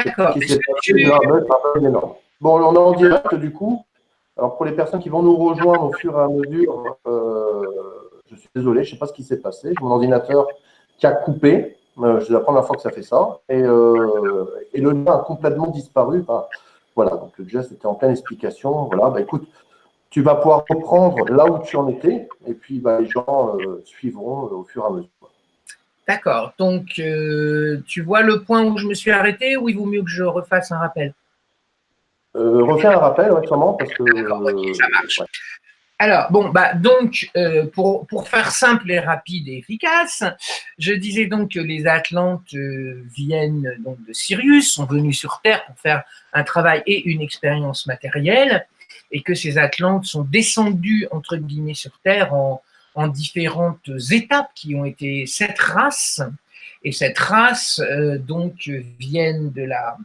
D'accord. Qui s'est passé de un énorme. Bon, on est en direct du coup. Alors pour les personnes qui vont nous rejoindre au fur et à mesure, je suis désolé, je ne sais pas ce qui s'est passé. J'ai mon ordinateur qui a coupé. C'est la première fois que ça fait ça. Et le lien a complètement disparu. Enfin, voilà, donc le geste était en pleine explication. Voilà, bah, écoute, tu vas pouvoir reprendre là où tu en étais. Et puis bah, les gens suivront au fur et à mesure. D'accord. Donc, tu vois le point où je me suis arrêté ou il vaut mieux que je refasse un rappel? Refais un rappel, ouais, sûrement, parce que. Ok, ça marche. Ouais. Alors, bon, donc, pour faire simple et rapide et efficace, je disais donc que les Atlantes viennent donc de Sirius, sont venus sur Terre pour faire un travail et une expérience matérielle, et que ces Atlantes sont descendus, entre guillemets, sur Terre en différentes étapes qui ont été 7 races, et cette race, donc, viennent de la...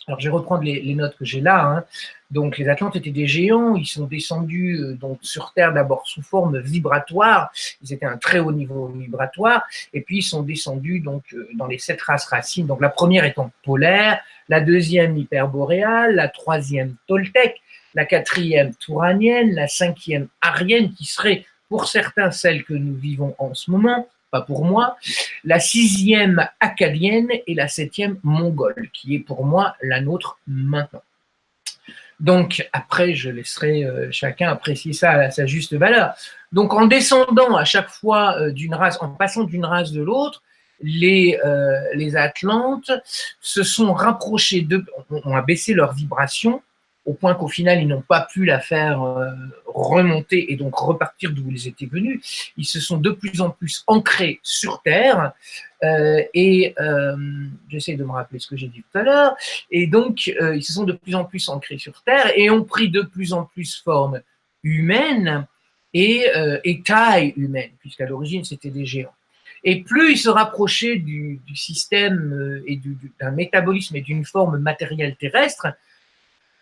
Alors, je vais reprendre les notes que j'ai là, hein. Donc, les Atlantes étaient des géants, ils sont descendus donc, sur Terre d'abord sous forme vibratoire, ils étaient à un très haut niveau vibratoire, et puis ils sont descendus donc, dans les 7 races racines, donc la première étant polaire, la deuxième hyperboréale, la troisième toltèque, la quatrième touranienne, la cinquième arienne, qui serait pour certains celle que nous vivons en ce moment, pas pour moi, la sixième acadienne et la septième mongole, qui est pour moi la nôtre maintenant. Donc, après, je laisserai chacun apprécier ça à sa juste valeur. Donc, en descendant à chaque fois d'une race, en passant d'une race de l'autre, les Atlantes se sont rapprochés, ont abaissé leur vibration, au point qu'au final, ils n'ont pas pu la faire remonter et donc repartir d'où ils étaient venus. Ils se sont de plus en plus ancrés sur Terre, j'essaie de me rappeler ce que j'ai dit tout à l'heure, et donc ils se sont de plus en plus ancrés sur Terre et ont pris de plus en plus forme humaine et taille humaine, puisqu'à l'origine c'était des géants. Et plus ils se rapprochaient du système et d'un métabolisme et d'une forme matérielle terrestre,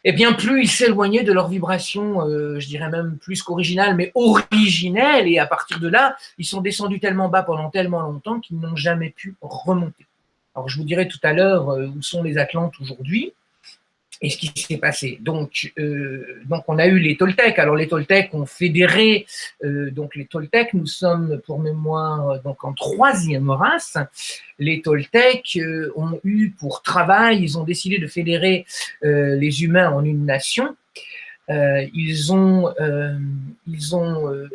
et bien plus ils s'éloignaient de leur vibration, je dirais même plus qu'originale, mais originelle, et à partir de là, ils sont descendus tellement bas pendant tellement longtemps qu'ils n'ont jamais pu remonter. Alors je vous dirai tout à l'heure où sont les Atlantes aujourd'hui et ce qui s'est passé. Donc on a eu les Toltecs. Alors les Toltecs ont fédéré, donc les Toltecs, nous sommes pour mémoire donc en troisième race. Les Toltecs ont eu pour travail, ils ont décidé de fédérer les humains en une nation. Ils ont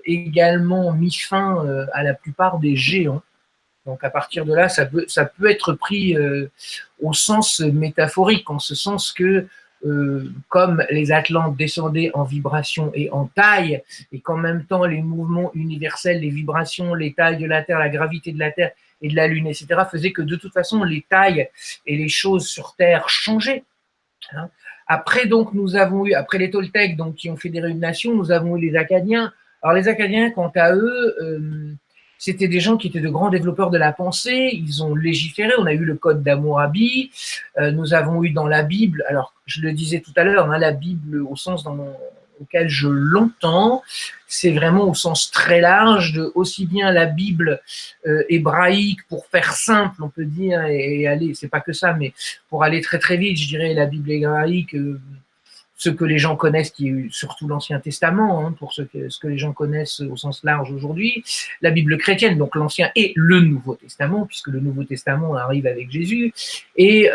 également mis fin à la plupart des géants. Donc à partir de là, ça peut être pris au sens métaphorique, en ce sens que comme les Atlantes descendaient en vibration et en taille, et qu'en même temps les mouvements universels, les vibrations, les tailles de la Terre, la gravité de la Terre et de la Lune, etc., faisaient que de toute façon les tailles et les choses sur Terre changeaient. Hein. Après, donc, nous avons eu, après les Toltecs, donc, qui ont fédéré une nation, nous avons eu les Acadiens. Alors les Acadiens, quant à eux, c'était des gens qui étaient de grands développeurs de la pensée, ils ont légiféré, on a eu le code d'Hammurabi, nous avons eu dans la Bible, alors je le disais tout à l'heure, hein, la Bible au sens auquel je l'entends, c'est vraiment au sens très large, de aussi bien la Bible hébraïque, pour faire simple, on peut dire, et aller, c'est pas que ça, mais pour aller très très vite, je dirais la Bible hébraïque, ce que les gens connaissent, qui est surtout l'Ancien Testament, hein, pour ce que les gens connaissent au sens large aujourd'hui, la Bible chrétienne, donc l'Ancien et le Nouveau Testament, puisque le Nouveau Testament arrive avec Jésus, et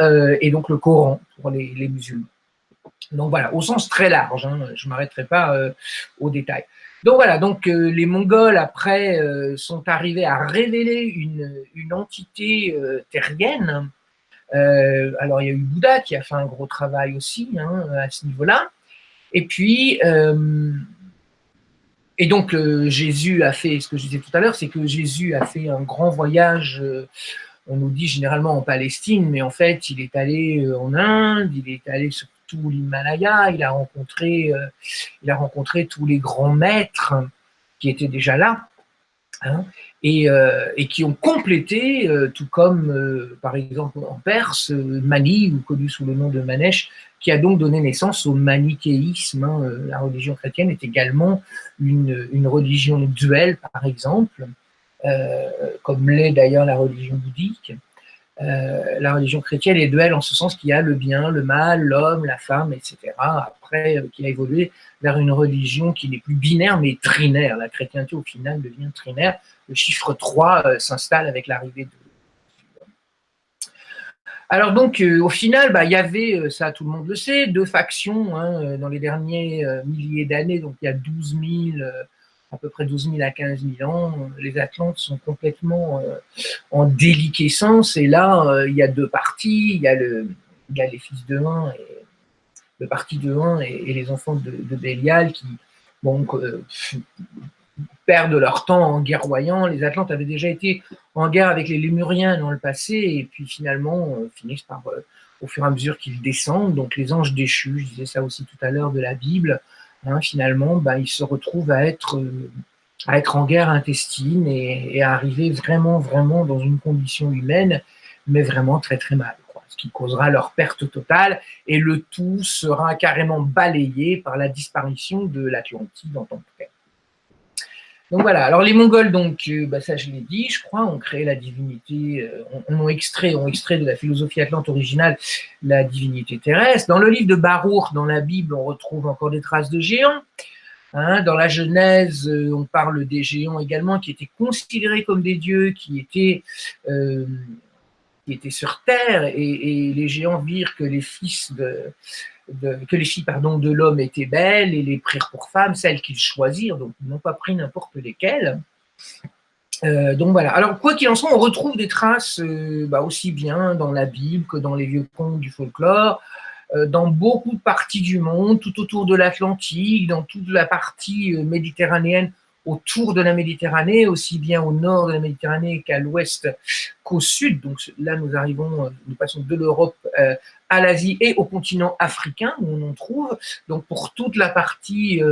donc le Coran pour les musulmans. Donc voilà, au sens très large, hein, je ne m'arrêterai pas aux détails. Donc voilà, donc les Mongols après sont arrivés à révéler une entité terrienne. Alors il y a eu Bouddha qui a fait un gros travail aussi, hein, à ce niveau-là. Et puis donc Jésus a fait, ce que je disais tout à l'heure, c'est que Jésus a fait un grand voyage. On nous dit généralement en Palestine, mais en fait il est allé en Inde, il est allé sur tout l'Himalaya, il a rencontré tous les grands maîtres qui étaient déjà là, hein, et qui ont complété, tout comme par exemple en Perse, Mani, ou connu sous le nom de Manesh, qui a donc donné naissance au manichéisme. Hein. La religion chrétienne est également une religion duelle, par exemple, comme l'est d'ailleurs la religion bouddhique. la religion chrétienne est duelle en ce sens qu'il y a le bien, le mal, l'homme, la femme, etc. Après, qui a évolué vers une religion qui n'est plus binaire, mais trinaire. La chrétienté, au final, devient trinaire. Le chiffre 3 s'installe avec l'arrivée de... Alors donc, au final, il y avait, ça tout le monde le sait, deux factions dans les derniers milliers d'années. Donc, il y a 12 000, à peu près 12 000 à 15 000 ans. Les Atlantes sont complètement en déliquescence. Et là, il y a deux partis. Il y a les fils de Hun, le parti de Hun et les enfants de Bélial qui perdent leur temps en guerroyant. Les Atlantes avaient déjà été en guerre avec les Lémuriens dans le passé et puis finalement finissent par, au fur et à mesure qu'ils descendent, donc les anges déchus, je disais ça aussi tout à l'heure de la Bible, finalement ils se retrouvent à être en guerre intestine et à arriver vraiment, vraiment dans une condition humaine, mais vraiment très très mal, ce qui causera leur perte totale et le tout sera carrément balayé par la disparition de l'Atlantide en tant que telle. Donc voilà, alors les Mongols, ça je l'ai dit, je crois, ont créé la divinité, ont extrait de la philosophie atlante originale la divinité terrestre. Dans le livre de Baruch, dans la Bible, on retrouve encore des traces de géants. Dans la Genèse, on parle des géants également qui étaient considérés comme des dieux, qui étaient sur Terre, et les géants virent que les filles de l'homme étaient belles et les prirent pour femmes, celles qu'ils choisirent, donc ils n'ont pas pris n'importe lesquelles. Donc voilà. Alors quoi qu'il en soit, on retrouve des traces aussi bien dans la Bible que dans les vieux contes du folklore, dans beaucoup de parties du monde, tout autour de l'Atlantique, dans toute la partie méditerranéenne, autour de la Méditerranée, aussi bien au nord de la Méditerranée qu'à l'ouest qu'au sud. Donc là, nous passons de l'Europe à l'Asie et au continent africain, où on en trouve. Donc pour toute la partie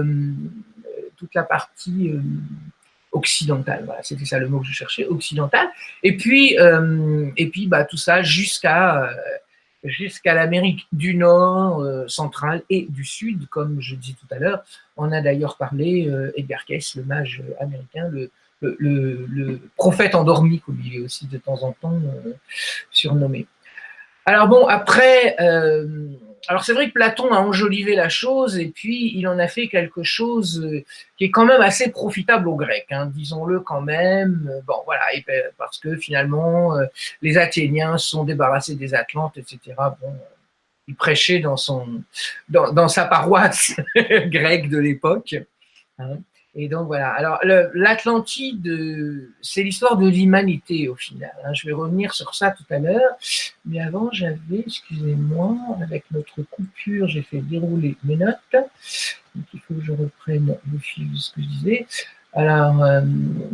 occidentale, voilà, c'était ça le mot que je cherchais, occidentale. Et puis tout ça jusqu'à l'Amérique du Nord, centrale et du Sud, comme je disais tout à l'heure. On a d'ailleurs parlé, Edgar Cayce, le mage américain, le prophète endormi, comme il est aussi de temps en temps surnommé. Alors bon, après, alors c'est vrai que Platon a enjolivé la chose et puis il en a fait quelque chose qui est quand même assez profitable aux Grecs, disons-le quand même. Bon, voilà, parce que finalement, les Athéniens sont débarrassés des Atlantes, etc. Bon, il prêchait dans sa paroisse grecque de l'époque. Et donc voilà. Alors l'Atlantide, c'est l'histoire de l'humanité au final. Je vais revenir sur ça tout à l'heure. Mais avant, excusez-moi, avec notre coupure, j'ai fait dérouler mes notes. Donc il faut que je reprenne le fil de ce que je disais. Alors,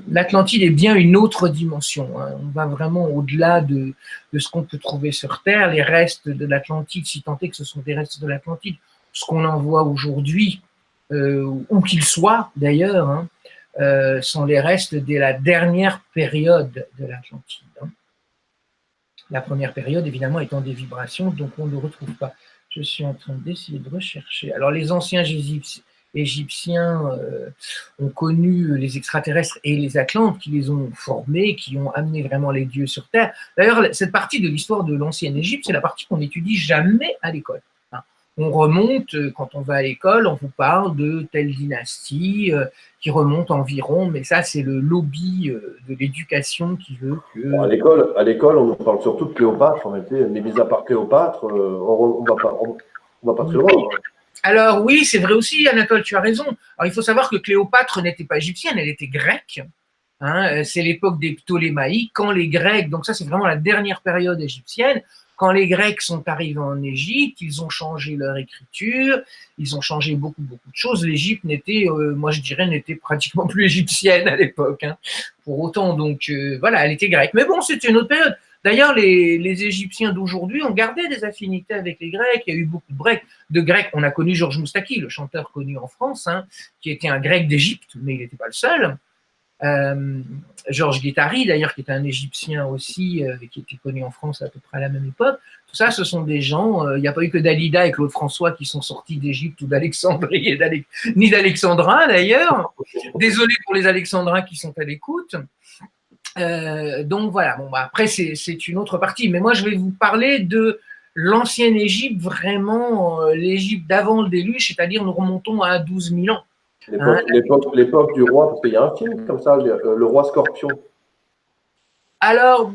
l'Atlantide est bien une autre dimension. On va vraiment au-delà de ce qu'on peut trouver sur Terre. Les restes de l'Atlantide, si tant est que ce sont des restes de l'Atlantide, ce qu'on en voit aujourd'hui, où qu'ils soient d'ailleurs, sont les restes de la dernière période de l'Atlantide. La première période, évidemment, étant des vibrations, donc on ne le retrouve pas. Je suis en train d'essayer de rechercher. Alors, les anciens Égyptiens ont connu les extraterrestres et les Atlantes qui les ont formés, qui ont amené vraiment les dieux sur Terre. D'ailleurs, cette partie de l'histoire de l'ancienne Égypte, c'est la partie qu'on n'étudie jamais à l'école. On remonte, quand on va à l'école, on vous parle de telle dynastie qui remonte environ, mais ça, c'est le lobby de l'éducation qui veut que... À l'école, on nous parle surtout de Cléopâtre, mais mis à part Cléopâtre, on va pas très loin. Alors oui, c'est vrai aussi, Anatole, tu as raison. Alors il faut savoir que Cléopâtre n'était pas égyptienne, elle était grecque. C'est l'époque des Ptolémaïques, quand les Grecs, donc ça c'est vraiment la dernière période égyptienne, quand les Grecs sont arrivés en Égypte, ils ont changé leur écriture, ils ont changé beaucoup de choses. L'Égypte n'était pratiquement plus égyptienne à l'époque. Pour autant, donc voilà, elle était grecque. Mais bon, c'était une autre période. D'ailleurs, les Égyptiens d'aujourd'hui ont gardé des affinités avec les Grecs. Il y a eu beaucoup de Grecs. On a connu Georges Moustaki, le chanteur connu en France, qui était un Grec d'Égypte, mais il n'était pas le seul. Georges Guettari, d'ailleurs, qui est un Égyptien aussi, qui était connu en France à peu près à la même époque. Tout ça, ce sont des gens, il n'y a pas eu que Dalida et Claude François qui sont sortis d'Égypte ou d'Alexandrie, ni d'Alexandrin d'ailleurs. Désolé pour les Alexandrins qui sont à l'écoute. Donc voilà, bon, bah, après c'est une autre partie, mais moi je vais vous parler de l'ancienne Égypte, vraiment l'Égypte d'avant le déluge, c'est-à-dire nous remontons à 12 000 ans. Hein. L'époque du roi, parce qu'il y a un film comme ça, le roi Scorpion. Alors,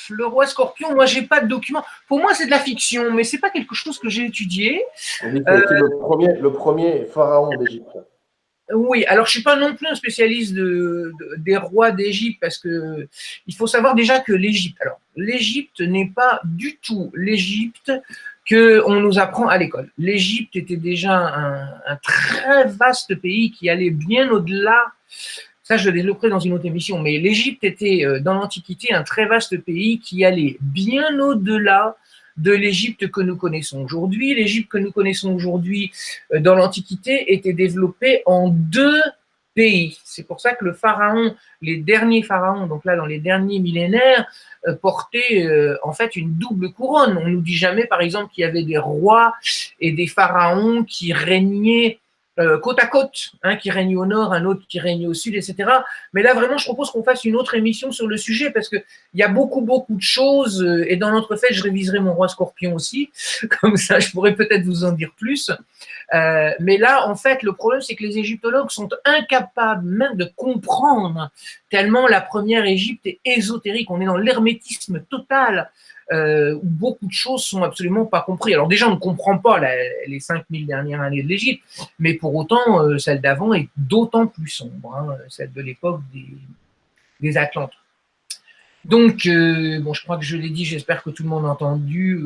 le roi Scorpion, moi j'ai pas de document. Pour moi c'est de la fiction, mais c'est pas quelque chose que j'ai étudié. On dit que c'est le premier pharaon d'Égypte. Oui, alors je ne suis pas non plus un spécialiste des rois d'Égypte parce que il faut savoir déjà que l'Égypte, alors l'Égypte n'est pas du tout l'Égypte qu'on nous apprend à l'école. L'Égypte était déjà un très vaste pays qui allait bien au-delà. Ça, je le développerai dans une autre émission, mais l'Égypte était dans l'Antiquité un très vaste pays qui allait bien au-delà de l'Égypte que nous connaissons aujourd'hui. L'Égypte que nous connaissons aujourd'hui dans l'Antiquité était développée en deux pays. C'est pour ça que le pharaon, les derniers pharaons, donc là dans les derniers millénaires, portaient en fait une double couronne. On ne nous dit jamais par exemple qu'il y avait des rois et des pharaons qui régnaient côte à côte, un qui règne au nord, un autre qui règne au sud, etc. Mais là, vraiment, je propose qu'on fasse une autre émission sur le sujet parce qu'il y a beaucoup de choses. Et dans l'entrefait, je réviserai mon roi Scorpion aussi. Comme ça, je pourrais peut-être vous en dire plus. Mais là, en fait, le problème, c'est que les égyptologues sont incapables même de comprendre tellement la première Égypte est ésotérique. On est dans l'hermétisme total. Où beaucoup de choses sont absolument pas comprises. Alors déjà, on ne comprend pas les 5000 dernières années de l'Égypte, mais pour autant, celle d'avant est d'autant plus sombre, hein, celle de l'époque des Atlantes. Donc, bon, je crois que je l'ai dit, j'espère que tout le monde a entendu.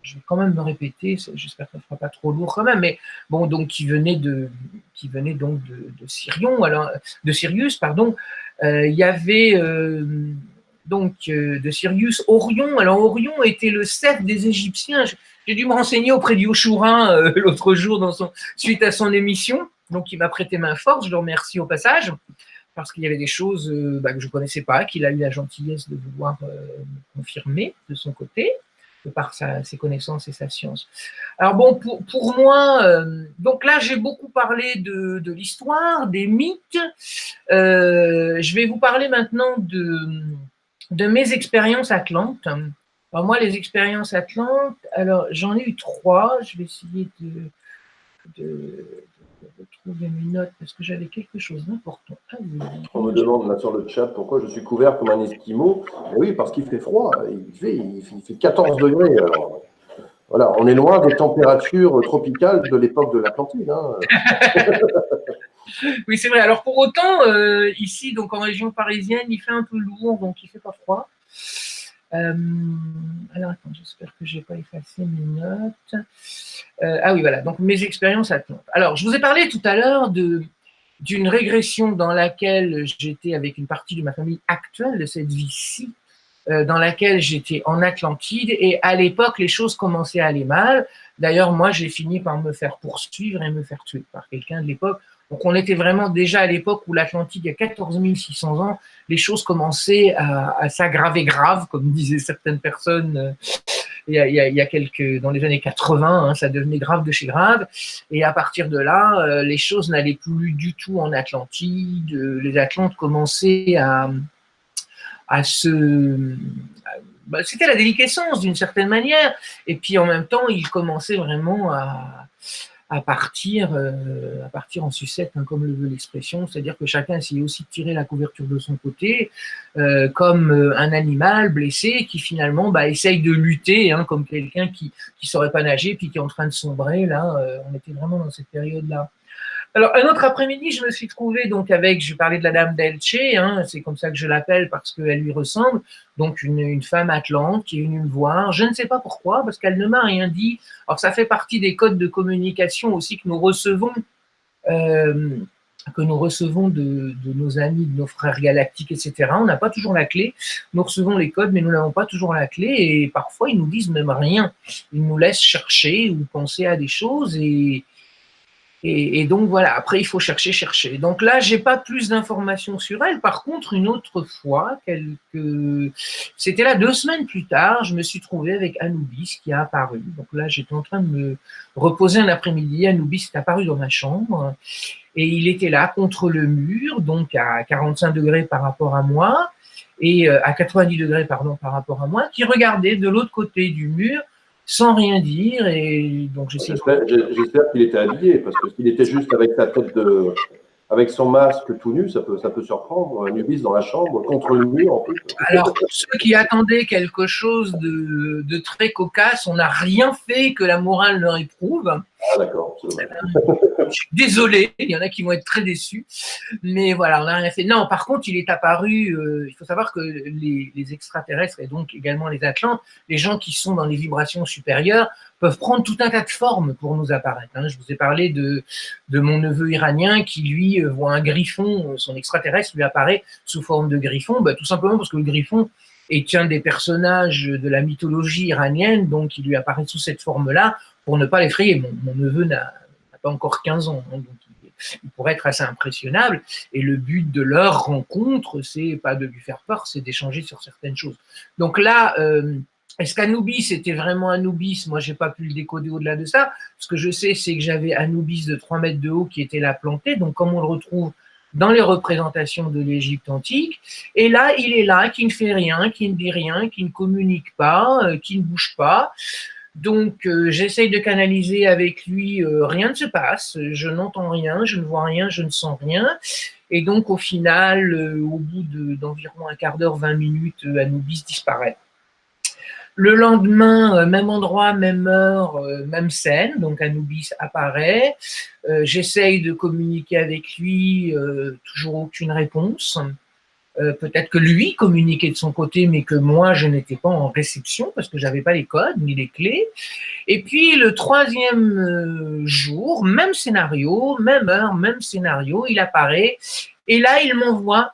Je vais quand même me répéter, j'espère que ça ne fera pas trop lourd quand même, mais bon, donc qui venait donc de Sirion, alors de Sirius, pardon. Il y avait donc de Sirius Orion. Alors Orion était le chef des Égyptiens. J'ai dû me renseigner auprès du Haut-Chourin l'autre jour suite à son émission. Donc il m'a prêté main forte, je le remercie au passage, parce qu'il y avait des choses que je ne connaissais pas, qu'il a eu la gentillesse de vouloir me confirmer de son côté, de par ses connaissances et sa science. Alors bon, pour moi, donc là j'ai beaucoup parlé de l'histoire, des mythes. Je vais vous parler maintenant de mes expériences atlantes. Alors moi, les expériences atlantes, alors j'en ai eu 3. Je vais essayer de retrouver mes notes parce que j'avais quelque chose d'important à vous dire. On me demande là sur le chat pourquoi je suis couvert comme un esquimau. Et oui, parce qu'il fait froid. Il fait 14 degrés. Alors, voilà, on est loin des températures tropicales de l'époque de l'Atlantide. Hein. Oui, c'est vrai. Alors pour autant, ici, donc en région parisienne, il fait un peu lourd, donc il ne fait pas froid. Alors attends, j'espère que je n'ai pas effacé mes notes. Ah oui, voilà, donc mes expériences atlantes. Alors, je vous ai parlé tout à l'heure d'une régression dans laquelle j'étais avec une partie de ma famille actuelle de cette vie-ci, dans laquelle j'étais en Atlantide, et à l'époque, les choses commençaient à aller mal. D'ailleurs, moi, j'ai fini par me faire poursuivre et me faire tuer par quelqu'un de l'époque. Donc, on était vraiment déjà à l'époque où l'Atlantide, il y a 14 600 ans, les choses commençaient à s'aggraver grave, comme disaient certaines personnes il y a quelques, dans les années 80, hein, ça devenait grave de chez grave. Et à partir de là, les choses n'allaient plus du tout en Atlantide. Les Atlantes commençaient à se... C'était la déliquescence d'une certaine manière. Et puis en même temps, ils commençaient vraiment à partir en sucette, hein, comme le veut l'expression, c'est-à-dire que chacun essayait aussi de tirer la couverture de son côté, comme un animal blessé qui finalement essaye de lutter, hein, comme quelqu'un qui ne saurait pas nager puis qui est en train de sombrer. Là, on était vraiment dans cette période-là. Alors, un autre après-midi, je me suis trouvé donc avec, je parlais de la dame d'Elche, hein, c'est comme ça que je l'appelle parce qu'elle lui ressemble, donc une femme atlante qui est venue me voir. Je ne sais pas pourquoi, parce qu'elle ne m'a rien dit. Alors, ça fait partie des codes de communication aussi que nous recevons de nos amis, de nos frères galactiques, etc. On n'a pas toujours la clé. Nous recevons les codes, mais nous n'avons pas toujours la clé. Et parfois, ils nous disent même rien. Ils nous laissent chercher ou penser à des choses et donc voilà, après il faut chercher. Donc là, j'ai pas plus d'informations sur elle. Par contre, une autre fois, c'était là 2 semaines plus tard, je me suis trouvé avec Anubis qui a apparu. Donc là, j'étais en train de me reposer un après-midi. Anubis est apparu dans ma chambre et il était là contre le mur, donc à 45 degrés par rapport à moi. et à 90 degrés pardon, par rapport à moi, qui regardait de l'autre côté du mur sans rien dire. Et donc j'espère qu'il était habillé, parce que s'il était juste avec sa tête avec son masque tout nu, ça peut surprendre. Anubis dans la chambre, contre le mur en plus. Alors, pour ceux qui attendaient quelque chose de très cocasse, on n'a rien fait que la morale leur éprouve. Ah, d'accord. Je suis désolé, il y en a qui vont être très déçus, mais voilà, on n'a rien fait. Non, par contre, il est apparu, il faut savoir que les extraterrestres et donc également les Atlantes, les gens qui sont dans les vibrations supérieures, peuvent prendre tout un tas de formes pour nous apparaître. Je vous ai parlé de mon neveu iranien qui, lui, voit un griffon, son extraterrestre lui apparaît sous forme de griffon, tout simplement parce que le griffon est un des personnages de la mythologie iranienne, donc il lui apparaît sous cette forme-là pour ne pas l'effrayer. Mon neveu n'a pas encore 15 ans, donc il pourrait être assez impressionnable. Et le but de leur rencontre, c'est pas de lui faire peur, c'est d'échanger sur certaines choses. Donc là, est-ce qu'Anubis était vraiment Anubis? Moi, j'ai pas pu le décoder au-delà de ça. Ce que je sais, c'est que j'avais Anubis de 3 mètres de haut qui était là planté, donc comme on le retrouve dans les représentations de l'Égypte antique. Et là, il est là, qui ne fait rien, qui ne dit rien, qui ne communique pas, qui ne bouge pas. Donc, j'essaye de canaliser avec lui, rien ne se passe, je n'entends rien, je ne vois rien, je ne sens rien. Et donc, au final, au bout d'environ un quart d'heure, 20 minutes, Anubis disparaît. Le lendemain, même endroit, même heure, même scène, donc Anubis apparaît. J'essaye de communiquer avec lui, toujours aucune réponse. Peut-être que lui communiquait de son côté, mais que moi, je n'étais pas en réception parce que je n'avais pas les codes ni les clés. Et puis, le troisième jour, même scénario, même heure, même scénario, il apparaît. Et là, il m'envoie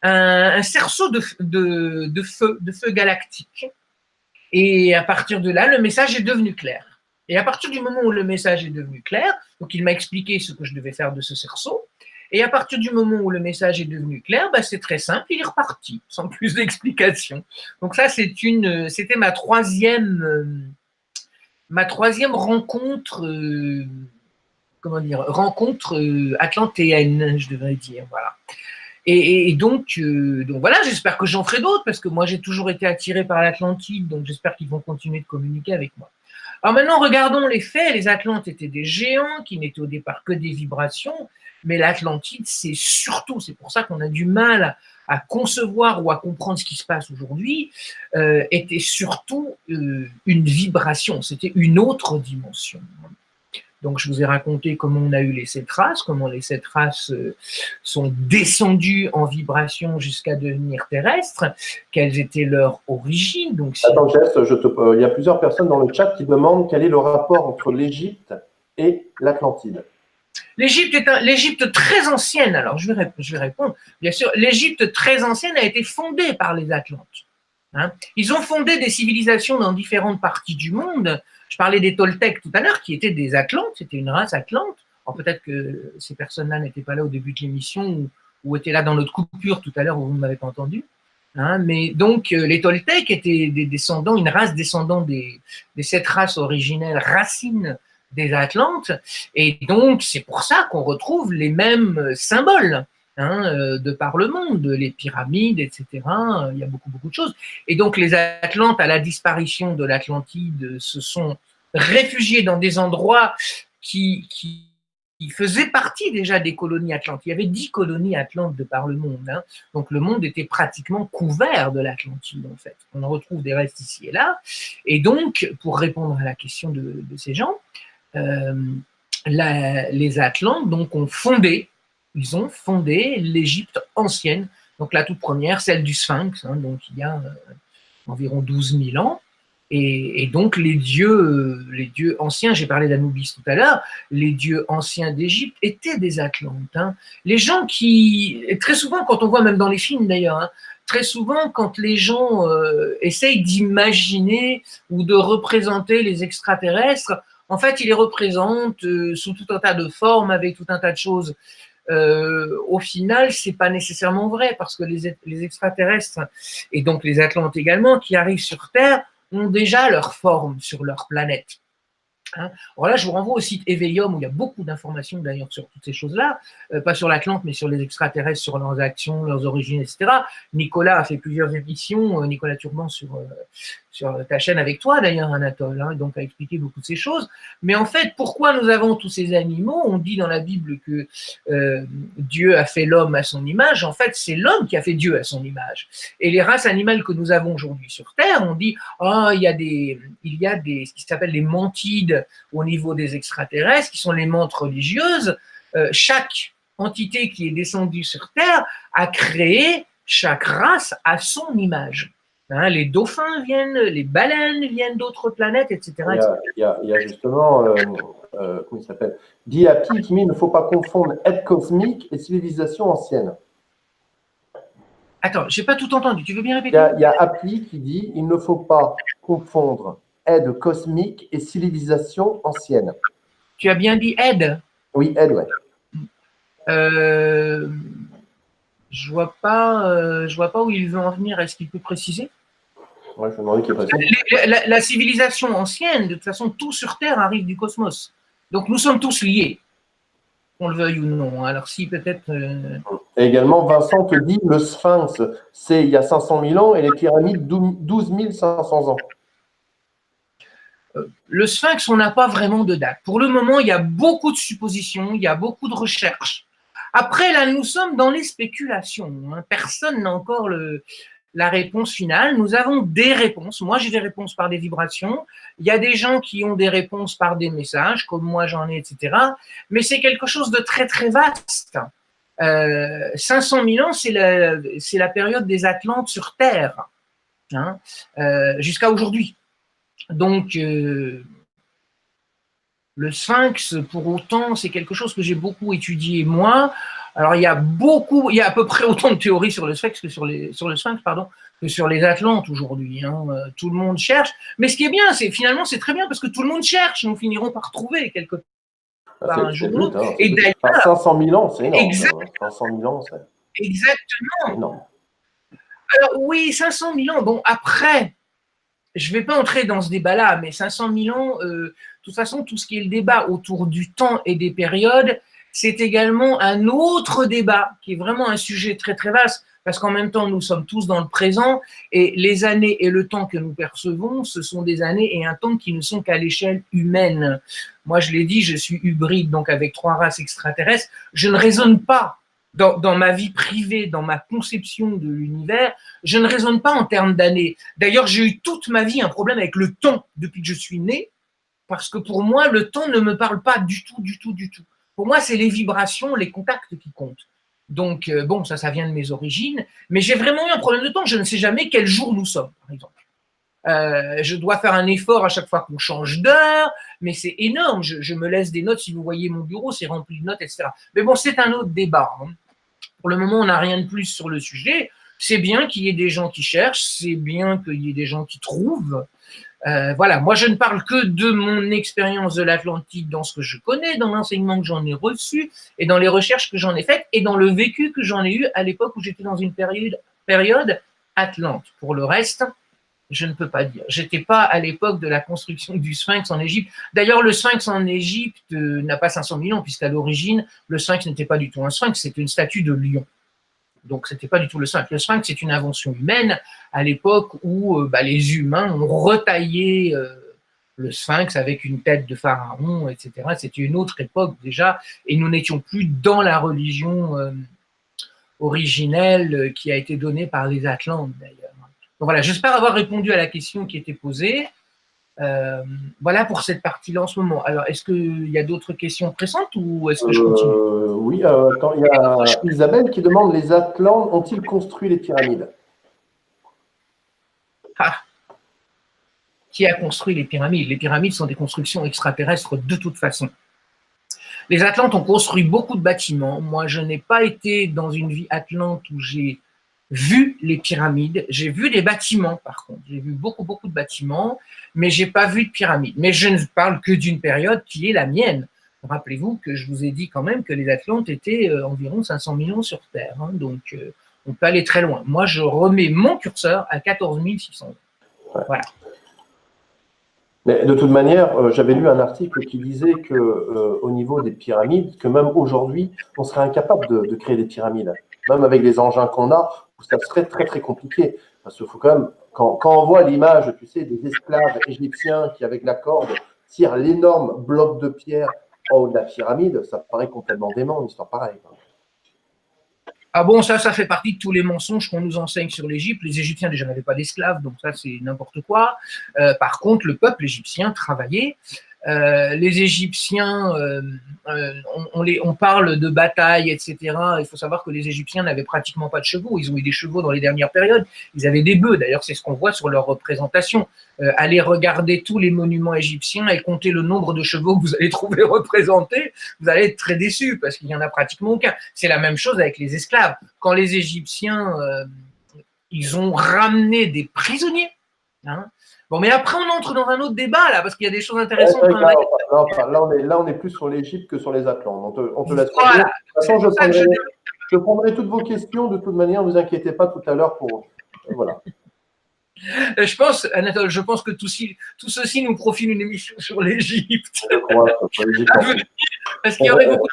un cerceau de feu galactique. Et à partir de là, le message est devenu clair. Et à partir du moment où le message est devenu clair, donc il m'a expliqué ce que je devais faire de ce cerceau, et à partir du moment où le message est devenu clair, c'est très simple, il est reparti, sans plus d'explication. Donc ça, c'était ma troisième rencontre, rencontre atlantéenne, je devrais dire, voilà. Et donc voilà, j'espère que j'en ferai d'autres, parce que moi, j'ai toujours été attiré par l'Atlantide, donc j'espère qu'ils vont continuer de communiquer avec moi. Alors maintenant, regardons les faits. Les Atlantes étaient des géants qui n'étaient au départ que des vibrations, mais l'Atlantide, c'est pour ça qu'on a du mal à concevoir ou à comprendre ce qui se passe aujourd'hui, était surtout une vibration, c'était une autre dimension. Donc, je vous ai raconté comment on a eu les 7 races, comment les 7 races sont descendues en vibration jusqu'à devenir terrestres, quelles étaient leurs origines. Donc, Attends, Jess, il y a plusieurs personnes dans le chat qui demandent quel est le rapport entre l'Égypte et l'Atlantide. L'Égypte très ancienne, alors je vais répondre, bien sûr, l'Égypte très ancienne a été fondée par les Atlantes. Ils ont fondé des civilisations dans différentes parties du monde. Je parlais des Toltecs tout à l'heure, qui étaient des Atlantes, c'était une race atlante. Alors peut-être que ces personnes-là n'étaient pas là au début de l'émission ou étaient là dans notre coupure tout à l'heure où vous ne m'avez pas entendu. Mais donc, les Toltecs étaient une race descendant des 7 races originelles, racines des Atlantes. Et donc, c'est pour ça qu'on retrouve les mêmes symboles. De par le monde, les pyramides, etc. Il y a beaucoup de choses. Et donc, les Atlantes, à la disparition de l'Atlantide, se sont réfugiés dans des endroits qui faisaient partie déjà des colonies atlantes. Il y avait 10 colonies atlantes de par le monde. Donc, le monde était pratiquement couvert de l'Atlantide, en fait. On en retrouve des restes ici et là. Et donc, pour répondre à la question de ces gens, les Atlantes donc, ils ont fondé l'Égypte ancienne, donc la toute première, celle du Sphinx, donc il y a environ 12 000 ans. Et donc les dieux anciens, j'ai parlé d'Anubis tout à l'heure, les dieux anciens d'Égypte étaient des Atlantes. Les gens très souvent, quand on voit même dans les films d'ailleurs, très souvent quand les gens essayent d'imaginer ou de représenter les extraterrestres, en fait, ils les représentent sous tout un tas de formes, avec tout un tas de choses. Au final, c'est pas nécessairement vrai, parce que les extraterrestres, et donc les Atlantes également, qui arrivent sur Terre, ont déjà leur forme sur leur planète. Hein. Alors là, je vous renvoie au site Eveium, où il y a beaucoup d'informations d'ailleurs sur toutes ces choses-là, pas sur l'Atlante, mais sur les extraterrestres, sur leurs actions, leurs origines, etc. Nicolas a fait plusieurs émissions, Nicolas Turban sur ta chaîne avec toi d'ailleurs, Anatole, hein, donc a expliqué beaucoup de ces choses. Mais en fait, pourquoi nous avons tous ces animaux? On dit dans la Bible que Dieu a fait l'homme à son image. En fait, c'est l'homme qui a fait Dieu à son image. Et les races animales que nous avons aujourd'hui sur Terre, on dit oh, il y a ce qui s'appelle les mantides au niveau des extraterrestres, qui sont les mantes religieuses. Chaque entité qui est descendue sur Terre a créé chaque race à son image. Hein, les dauphins viennent, les baleines viennent d'autres planètes, etc. Il y a justement, comment il s'appelle, dit Happy qui dit il ne faut pas confondre aide cosmique et civilisation ancienne. Attends, j'ai pas tout entendu. Tu veux bien répéter? Il y a Happy qui dit il ne faut pas confondre aide cosmique et civilisation ancienne. Tu as bien dit aide? Oui, aide, ouais. Je vois pas où il veut en venir. Est-ce qu'il peut préciser? Ouais, je me demandais qu'il précise. La civilisation ancienne, de toute façon, tout sur Terre arrive du cosmos. Donc nous sommes tous liés, qu'on le veuille ou non. Alors si peut-être... Et également, Vincent te dit le Sphinx, c'est il y a 500 000 ans et les pyramides 12 500 ans. Le Sphinx, on n'a pas vraiment de date. Pour le moment, il y a beaucoup de suppositions, il y a beaucoup de recherches. Après, là, nous sommes dans les spéculations. Hein. Personne n'a encore la réponse finale. Nous avons des réponses. Moi, j'ai des réponses par des vibrations. Il y a des gens qui ont des réponses par des messages, comme moi j'en ai, etc. Mais c'est quelque chose de très, très vaste. 500 000 ans, c'est la période des Atlantes sur Terre, hein, jusqu'à aujourd'hui. Donc, le Sphinx, pour autant, c'est quelque chose que j'ai beaucoup étudié moi. Alors, il y a à peu près autant de théories sur le Sphinx que sur le Sphinx, pardon, que sur les Atlantes aujourd'hui. Hein. Tout le monde cherche. Mais ce qui est bien, finalement, c'est très bien parce que tout le monde cherche. Nous finirons par trouver quelque part un jour ou l'autre. Et d'ailleurs, 500 000 ans, c'est énorme. 500 000 ans, c'est exactement. Énorme. Alors, oui, 500 000 ans. Bon, après, je ne vais pas entrer dans ce débat-là, mais 500 000 ans, de toute façon, tout ce qui est le débat autour du temps et des périodes, c'est également un autre débat qui est vraiment un sujet très très vaste, parce qu'en même temps, nous sommes tous dans le présent, et les années et le temps que nous percevons, ce sont des années et un temps qui ne sont qu'à l'échelle humaine. Moi, je l'ai dit, je suis hybride, donc avec 3 races extraterrestres. Je ne raisonne pas dans ma vie privée, dans ma conception de l'univers, je ne raisonne pas en termes d'années. D'ailleurs, j'ai eu toute ma vie un problème avec le temps depuis que je suis né, parce que pour moi, le temps ne me parle pas du tout, du tout, du tout. Pour moi, c'est les vibrations, les contacts qui comptent. Donc, bon, ça vient de mes origines, mais j'ai vraiment eu un problème de temps. Je ne sais jamais quel jour nous sommes, par exemple. Je dois faire un effort à chaque fois qu'on change d'heure, mais c'est énorme. Je me laisse des notes. Si vous voyez mon bureau, c'est rempli de notes, etc. Mais bon, c'est un autre débat. Hein. Pour le moment, on n'a rien de plus sur le sujet. C'est bien qu'il y ait des gens qui cherchent, c'est bien qu'il y ait des gens qui trouvent. Voilà, moi je ne parle que de mon expérience de l'Atlantide dans ce que je connais, dans l'enseignement que j'en ai reçu, et dans les recherches que j'en ai faites, et dans le vécu que j'en ai eu à l'époque où j'étais dans une période atlante. Pour le reste, je ne peux pas dire. J'étais pas à l'époque de la construction du Sphinx en Égypte. D'ailleurs, le Sphinx en Égypte n'a pas 500 000 ans, puisqu'à l'origine, le Sphinx n'était pas du tout un Sphinx, c'était une statue de lion. Donc, c'était pas du tout le Sphinx. Le Sphinx, c'est une invention humaine à l'époque où les humains ont retaillé le Sphinx avec une tête de pharaon, etc. C'était une autre époque déjà, et nous n'étions plus dans la religion originelle qui a été donnée par les Atlantes, d'ailleurs. Donc voilà, j'espère avoir répondu à la question qui était posée. Voilà pour cette partie-là en ce moment. Alors, est-ce qu'il y a d'autres questions pressantes ou est-ce que je continue? Oui, attends, il y a Isabelle qui demande les Atlantes ont-ils construit les pyramides? Qui a construit les pyramides? Les pyramides sont des constructions extraterrestres de toute façon. Les Atlantes ont construit beaucoup de bâtiments. Moi, je n'ai pas été dans une vie atlante où j'ai vu les pyramides. J'ai vu des bâtiments, par contre. J'ai vu beaucoup, beaucoup de bâtiments, mais je n'ai pas vu de pyramides. Mais je ne parle que d'une période qui est la mienne. Rappelez-vous que je vous ai dit quand même que les Atlantes étaient environ 500 000 ans sur Terre. Hein, donc, on peut aller très loin. Moi, je remets mon curseur à 14 600 ans. Voilà. Mais de toute manière, j'avais lu un article qui disait que au niveau des pyramides, que même aujourd'hui, on serait incapable de créer des pyramides. Même avec les engins qu'on a, ça serait très très compliqué. Parce qu'il faut quand même, quand on voit l'image, tu sais, des esclaves égyptiens qui, avec la corde, tirent l'énorme bloc de pierre en haut de la pyramide, ça paraît complètement dément, une histoire pareille. Ah bon, ça fait partie de tous les mensonges qu'on nous enseigne sur l'Égypte. Les Égyptiens déjà n'avaient pas d'esclaves, donc ça c'est n'importe quoi. Par contre, le peuple égyptien travaillait. Les Égyptiens, on parle de bataille, etc. Il faut savoir que les Égyptiens n'avaient pratiquement pas de chevaux. Ils ont eu des chevaux dans les dernières périodes. Ils avaient des bœufs. D'ailleurs, c'est ce qu'on voit sur leur représentation. Allez regarder tous les monuments égyptiens et compter le nombre de chevaux que vous allez trouver représentés. Vous allez être très déçus parce qu'il n'y en a pratiquement aucun. C'est la même chose avec les esclaves. Quand les Égyptiens, ils ont ramené des prisonniers, hein. Bon, mais après, on entre dans un autre débat, là, parce qu'il y a des choses intéressantes. Là, on est plus sur l'Égypte que sur les Atlantes. On te laisse. Voilà. De toute façon, je prendrai toutes vos questions. De toute manière, ne vous inquiétez pas tout à l'heure pour. Voilà. Je pense, Anatole, que tout ceci nous profile une émission sur l'Égypte. Parce qu'il y aurait beaucoup.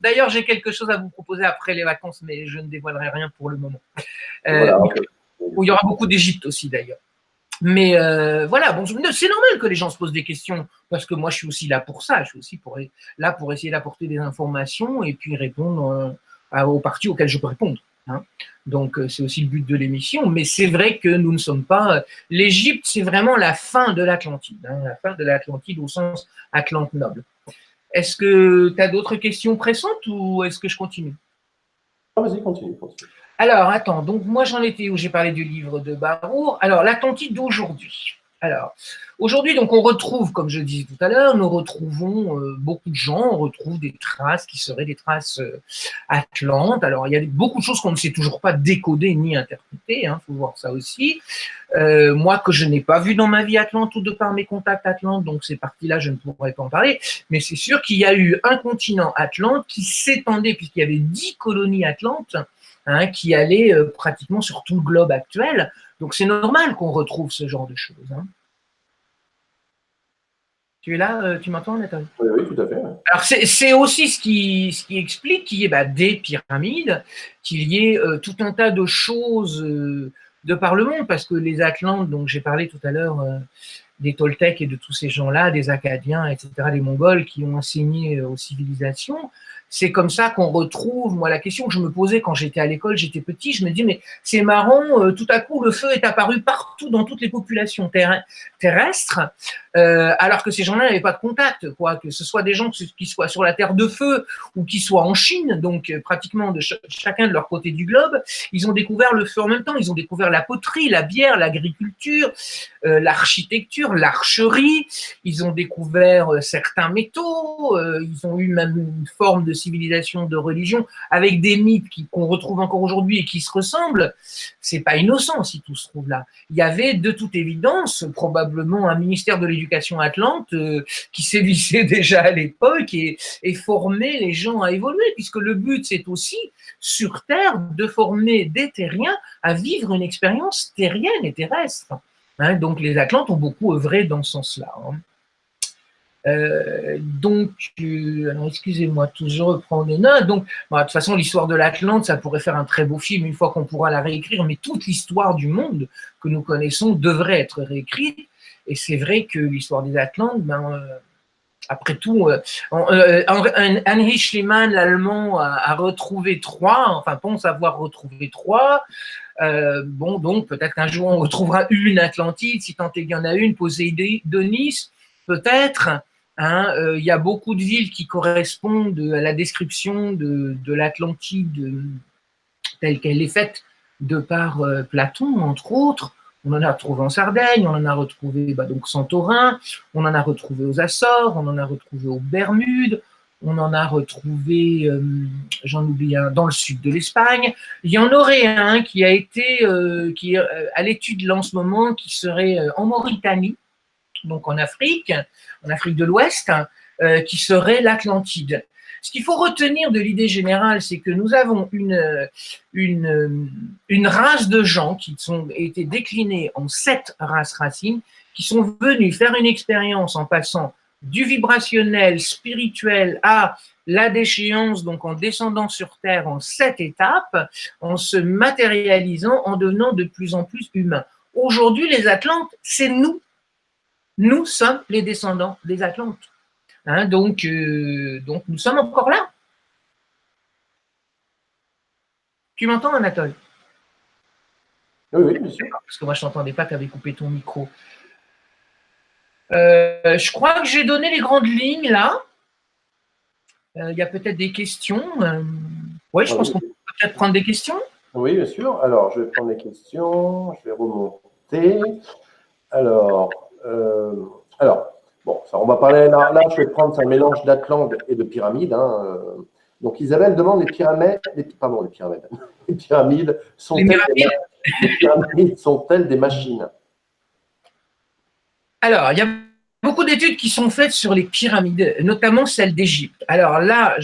D'ailleurs, j'ai quelque chose à vous proposer après les vacances, mais je ne dévoilerai rien pour le moment. Voilà. Où il y aura beaucoup d'Égypte aussi, d'ailleurs. Mais voilà, bon, c'est normal que les gens se posent des questions, parce que moi, je suis aussi là pour ça. Je suis aussi là pour essayer d'apporter des informations et puis répondre aux parties auxquelles je peux répondre. Hein. Donc, c'est aussi le but de l'émission. Mais c'est vrai que nous ne sommes pas… L'Égypte, c'est vraiment la fin de l'Atlantide. Hein, la fin de l'Atlantide au sens Atlante noble. Est-ce que tu as d'autres questions pressantes ou est-ce que je continue? Vas-y, continue. Alors, attends, donc moi j'en étais où j'ai parlé du livre de Barour. Alors, l'Atlantide d'aujourd'hui. Alors, aujourd'hui, donc on retrouve, comme je disais tout à l'heure, nous retrouvons beaucoup de gens, on retrouve des traces qui seraient des traces atlantes. Alors, il y a beaucoup de choses qu'on ne sait toujours pas décoder ni interpréter, hein, faut voir ça aussi. Moi, que je n'ai pas vu dans ma vie atlante ou de par mes contacts atlantes, donc ces parties-là, je ne pourrais pas en parler, mais c'est sûr qu'il y a eu un continent atlante qui s'étendait, puisqu'il y avait 10 colonies atlantes, hein, qui allaient pratiquement sur tout le globe actuel. Donc, c'est normal qu'on retrouve ce genre de choses. Hein. Tu es là, tu m'entends, Nathalie? Oui, tout à fait. Alors, c'est aussi ce qui explique qu'il y ait des pyramides, qu'il y ait tout un tas de choses de par le monde, parce que les Atlantes, dont j'ai parlé tout à l'heure, des Toltecs et de tous ces gens-là, des Akkadiens, etc., les Mongols qui ont enseigné aux civilisations, c'est comme ça qu'on retrouve, moi, la question que je me posais quand j'étais à l'école, j'étais petit, je me dis, mais c'est marrant, tout à coup, le feu est apparu partout dans toutes les populations terrestres, alors que ces gens-là n'avaient pas de contact, quoi, que ce soit des gens qui soient sur la terre de feu ou qui soient en Chine, donc pratiquement de chacun de leur côté du globe, ils ont découvert le feu en même temps, ils ont découvert la poterie, la bière, l'agriculture, l'architecture, l'archerie, ils ont découvert certains métaux, ils ont eu même une forme de civilisation, de religion, avec des mythes qu'on retrouve encore aujourd'hui et qui se ressemblent. C'est pas innocent si tout se trouve là. Il y avait de toute évidence probablement un ministère de l'éducation atlante qui sévissait déjà à l'époque et formait les gens à évoluer, puisque le but c'est aussi sur Terre de former des terriens à vivre une expérience terrienne et terrestre. Hein, donc les Atlantes ont beaucoup œuvré dans ce sens-là. Hein. Alors excusez-moi, je reprends des notes. Donc, de toute façon, l'histoire de l'Atlante, ça pourrait faire un très beau film une fois qu'on pourra la réécrire, mais toute l'histoire du monde que nous connaissons devrait être réécrite. Et c'est vrai que l'histoire des Atlantes, après tout, Heinrich Schliemann, l'Allemand, a retrouvé Troie, enfin pense avoir retrouvé Troie. Donc peut-être qu'un jour on retrouvera une Atlantide, si tant est qu'il y en a une, Poséidonis, peut-être. Hein, y a beaucoup de villes qui correspondent à la description de l'Atlantide telle qu'elle est faite de par Platon, entre autres. On en a retrouvé en Sardaigne, on en a retrouvé donc Santorin, on en a retrouvé aux Açores, on en a retrouvé aux Bermudes, on en a retrouvé, j'en oublie un, dans le sud de l'Espagne. Il y en aurait un qui a été, qui est à l'étude là en ce moment, qui serait en Mauritanie, donc en Afrique de l'Ouest, qui serait l'Atlantide. Ce qu'il faut retenir de l'idée générale, c'est que nous avons une race de gens qui ont été déclinés en 7 races racines qui sont venus faire une expérience en passant du vibrationnel, spirituel à la déchéance, donc en descendant sur Terre en 7 étapes, en se matérialisant, en devenant de plus en plus humains. Aujourd'hui, les Atlantes, c'est nous. Nous sommes les descendants des Atlantes. Hein, donc, nous sommes encore là. Tu m'entends, Anatole? Oui, bien sûr. Parce que moi, je ne t'entendais pas, tu avais coupé ton micro. Je crois que j'ai donné les grandes lignes, là. Il y a peut-être des questions. Oui, je pense qu'on peut peut-être prendre des questions. Oui, bien sûr. Alors, je vais prendre les questions. Je vais remonter. Alors, bon, ça, on va parler là, je vais prendre un mélange d'Atlante et de pyramides. Hein. Donc, Isabelle demande les pyramides sont-elles des machines? Alors, il y a beaucoup d'études qui sont faites sur les pyramides, notamment celles d'Égypte. Alors là,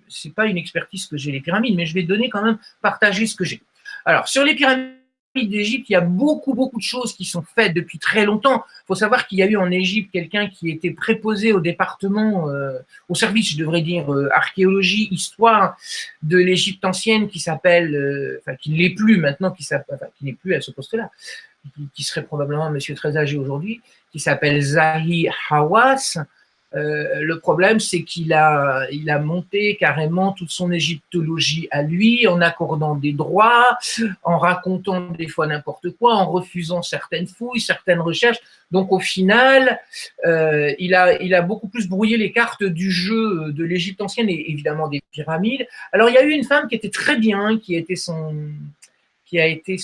c'est pas une expertise que j'ai les pyramides, mais je vais donner quand même, partager ce que j'ai. Alors, sur les pyramides d'Égypte, il y a beaucoup de choses qui sont faites depuis très longtemps. Il faut savoir qu'il y a eu en Égypte quelqu'un qui était préposé au département, au service, je devrais dire, archéologie, histoire de l'Égypte ancienne, qui s'appelle, qui ne l'est plus maintenant, qui n'est plus à ce poste-là, qui serait probablement un monsieur très âgé aujourd'hui, qui s'appelle Zahi Hawass. Le problème, c'est qu'il a monté carrément toute son égyptologie à lui, en accordant des droits, en racontant des fois n'importe quoi, en refusant certaines fouilles, certaines recherches. Donc au final, il a beaucoup plus brouillé les cartes du jeu de l'Égypte ancienne et évidemment des pyramides. Alors il y a eu une femme qui était très bien, qui a été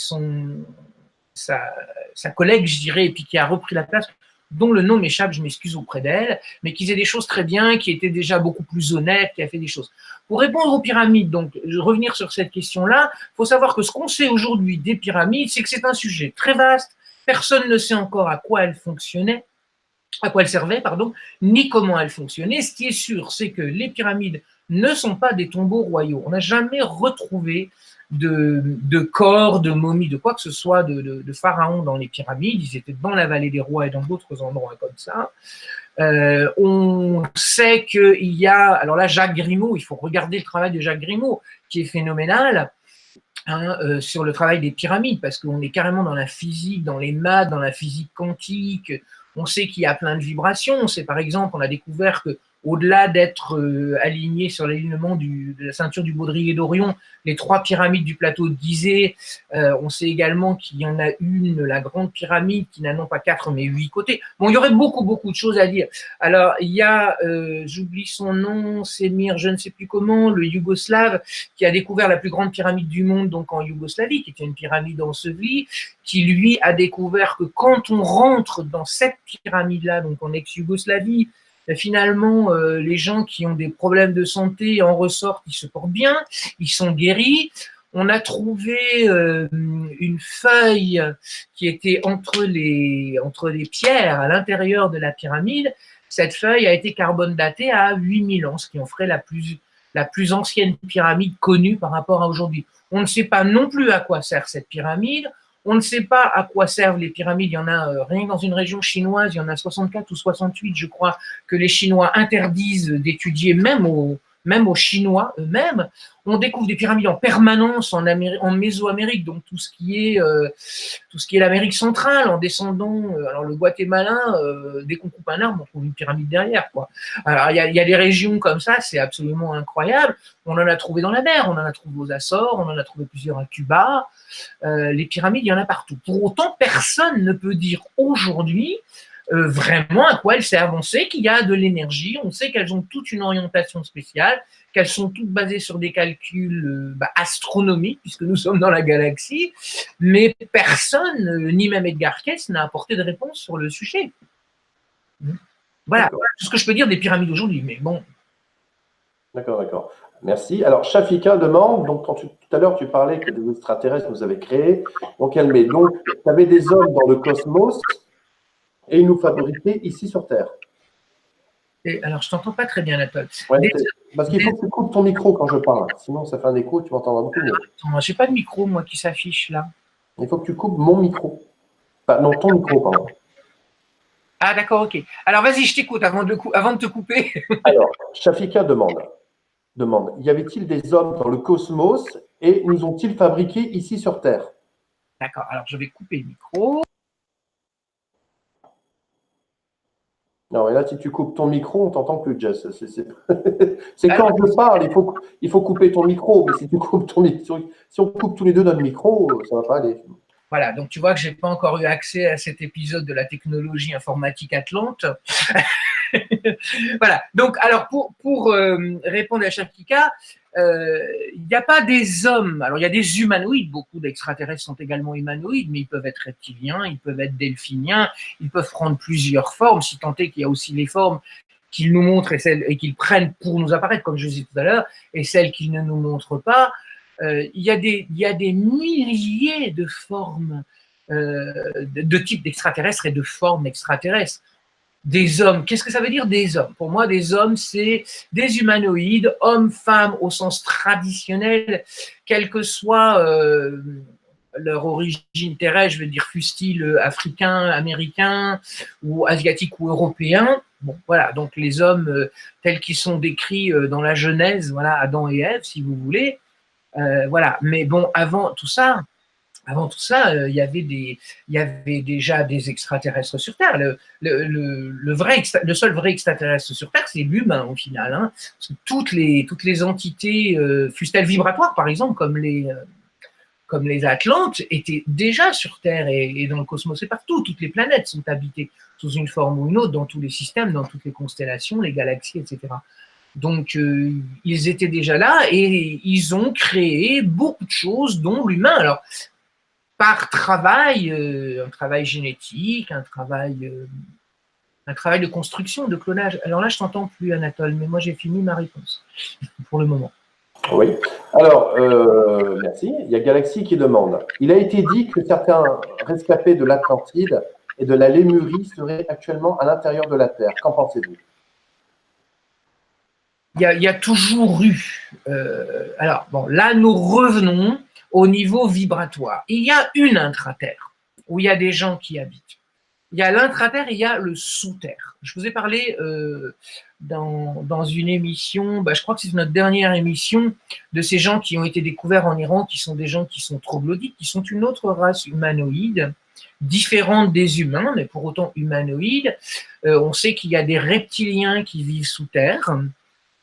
sa collègue, je dirais, et puis qui a repris la place, dont le nom m'échappe, je m'excuse auprès d'elle, mais qui faisait des choses très bien, qui était déjà beaucoup plus honnête, qui a fait des choses. Pour répondre aux pyramides, donc, revenir sur cette question-là, il faut savoir que ce qu'on sait aujourd'hui des pyramides, c'est que c'est un sujet très vaste, personne ne sait encore à quoi elles servaient, ni comment elles fonctionnaient. Ce qui est sûr, c'est que les pyramides ne sont pas des tombeaux royaux. On n'a jamais retrouvé de corps, de momies, de quoi que ce soit de pharaons dans les pyramides. Ils étaient dans la vallée des rois et dans d'autres endroits comme ça. On sait qu'il y a, alors là, Jacques Grimaud, il faut regarder le travail de Jacques Grimaud, qui est phénoménal, sur le travail des pyramides, parce qu'on est carrément dans la physique, dans les maths, dans la physique quantique. On sait qu'il y a plein de vibrations. On sait, par exemple, on a découvert que au-delà d'être aligné sur l'alignement de la ceinture du Baudrier d'Orion, les 3 pyramides du plateau de Gizeh, on sait également qu'il y en a une, la grande pyramide, qui n'a non pas 4 mais 8 côtés. Bon, il y aurait beaucoup de choses à dire. Alors, il y a, j'oublie son nom, Semir, je ne sais plus comment, le Yougoslave, qui a découvert la plus grande pyramide du monde, donc en Yougoslavie, qui était une pyramide ensevelie, qui lui a découvert que quand on rentre dans cette pyramide-là, donc en ex-Yougoslavie, finalement, les gens qui ont des problèmes de santé en ressortent, ils se portent bien, ils sont guéris. On a trouvé une feuille qui était entre les pierres à l'intérieur de la pyramide. Cette feuille a été carbone datée à 8000 ans, ce qui en ferait la plus ancienne pyramide connue par rapport à aujourd'hui. On ne sait pas non plus à quoi sert cette pyramide. On ne sait pas à quoi servent les pyramides. Il y en a rien que dans une région chinoise, il y en a 64 ou 68, je crois, que les Chinois interdisent d'étudier, même aux Chinois eux-mêmes. On découvre des pyramides en permanence en Mésoamérique, donc tout ce qui est l'Amérique centrale, en descendant. Alors le Guatemala, dès qu'on coupe un arbre, on trouve une pyramide derrière, quoi. Alors il y a des régions comme ça, c'est absolument incroyable. On en a trouvé dans la mer, on en a trouvé aux Açores, on en a trouvé plusieurs à Cuba. Les pyramides, il y en a partout. Pour autant, personne ne peut dire aujourd'hui vraiment à quoi elles servent. On sait qu'il y a de l'énergie, on sait qu'elles ont toute une orientation spéciale, qu'elles sont toutes basées sur des calculs astronomiques, puisque nous sommes dans la galaxie, mais personne, ni même Edgar Cayce, n'a apporté de réponse sur le sujet. Voilà tout ce que je peux dire des pyramides aujourd'hui, mais bon. D'accord. Merci. Alors, Shafika demande, donc tout à l'heure tu parlais que des extraterrestres nous avaient créés, donc elle met, donc tu avais des hommes dans le cosmos et ils nous fabriquaient ici sur Terre. Et alors, je ne t'entends pas très bien, Anatole. Parce qu'il faut que tu coupes ton micro quand je parle, sinon ça fait un écho, tu m'entendras beaucoup mieux. Je n'ai pas de micro, moi, qui s'affiche là. Il faut que tu coupes mon micro. Non, ton micro, pardon. Ah, d'accord, ok. Alors, vas-y, je t'écoute avant de te couper. Alors, Shafika demande, y avait-il des hommes dans le cosmos et nous ont-ils fabriqués ici sur Terre? D'accord, alors je vais couper le micro. Non, et là, si tu coupes ton micro, on t'entend plus, Jess. C'est Alors, quand je parle, il faut couper ton micro. Mais si tu coupes ton micro, si on coupe tous les deux notre micro, ça va pas aller. voilà, donc tu vois que je n'ai pas encore eu accès à cet épisode de la technologie informatique Atlante. Voilà, donc alors pour répondre à Shafika, il n'y a pas des hommes, alors il y a des humanoïdes, beaucoup d'extraterrestres sont également humanoïdes, mais ils peuvent être reptiliens, ils peuvent être delphiniens, ils peuvent prendre plusieurs formes, si tant est qu'il y a aussi les formes qu'ils nous montrent et qu'ils prennent pour nous apparaître, comme je disais tout à l'heure, et celles qu'ils ne nous montrent pas. Il y a des milliers de formes, de types d'extraterrestres et de formes extraterrestres. Des hommes, qu'est-ce que ça veut dire des hommes? Pour moi, des hommes, c'est des humanoïdes, hommes, femmes au sens traditionnel, quelle que soit leur origine terrestre, je veux dire, fût-il africain, américain, ou asiatique ou européen. Bon, voilà, donc les hommes tels qu'ils sont décrits dans la Genèse, voilà, Adam et Ève, si vous voulez. Voilà, mais bon, avant tout ça, il y avait déjà des extraterrestres sur Terre. Le seul vrai extraterrestre sur Terre, c'est l'humain au final. Hein. Parce que toutes les entités, fussent-elles vibratoires par exemple, comme les Atlantes, étaient déjà sur Terre et dans le cosmos et partout. Toutes les planètes sont habitées sous une forme ou une autre, dans tous les systèmes, dans toutes les constellations, les galaxies, etc. Donc, ils étaient déjà là et ils ont créé beaucoup de choses, dont l'humain. Alors, par travail, un travail génétique, un travail de construction, de clonage. Alors là, je t'entends plus, Anatole, mais moi, j'ai fini ma réponse pour le moment. Oui. Alors, merci. Il y a Galaxy qui demande. Il a été dit que certains rescapés de l'Atlantide et de la Lémurie seraient actuellement à l'intérieur de la Terre. Qu'en pensez-vous? Il y a toujours eu. Alors, bon, là, nous revenons au niveau vibratoire. Il y a une intraterre où il y a des gens qui habitent. Il y a l'intraterre et il y a le sous-terre. Je vous ai parlé dans une émission, je crois que c'est notre dernière émission, de ces gens qui ont été découverts en Iran, qui sont des gens qui sont troglodytes, qui sont une autre race humanoïde, différente des humains, mais pour autant humanoïde. On sait qu'il y a des reptiliens qui vivent sous terre.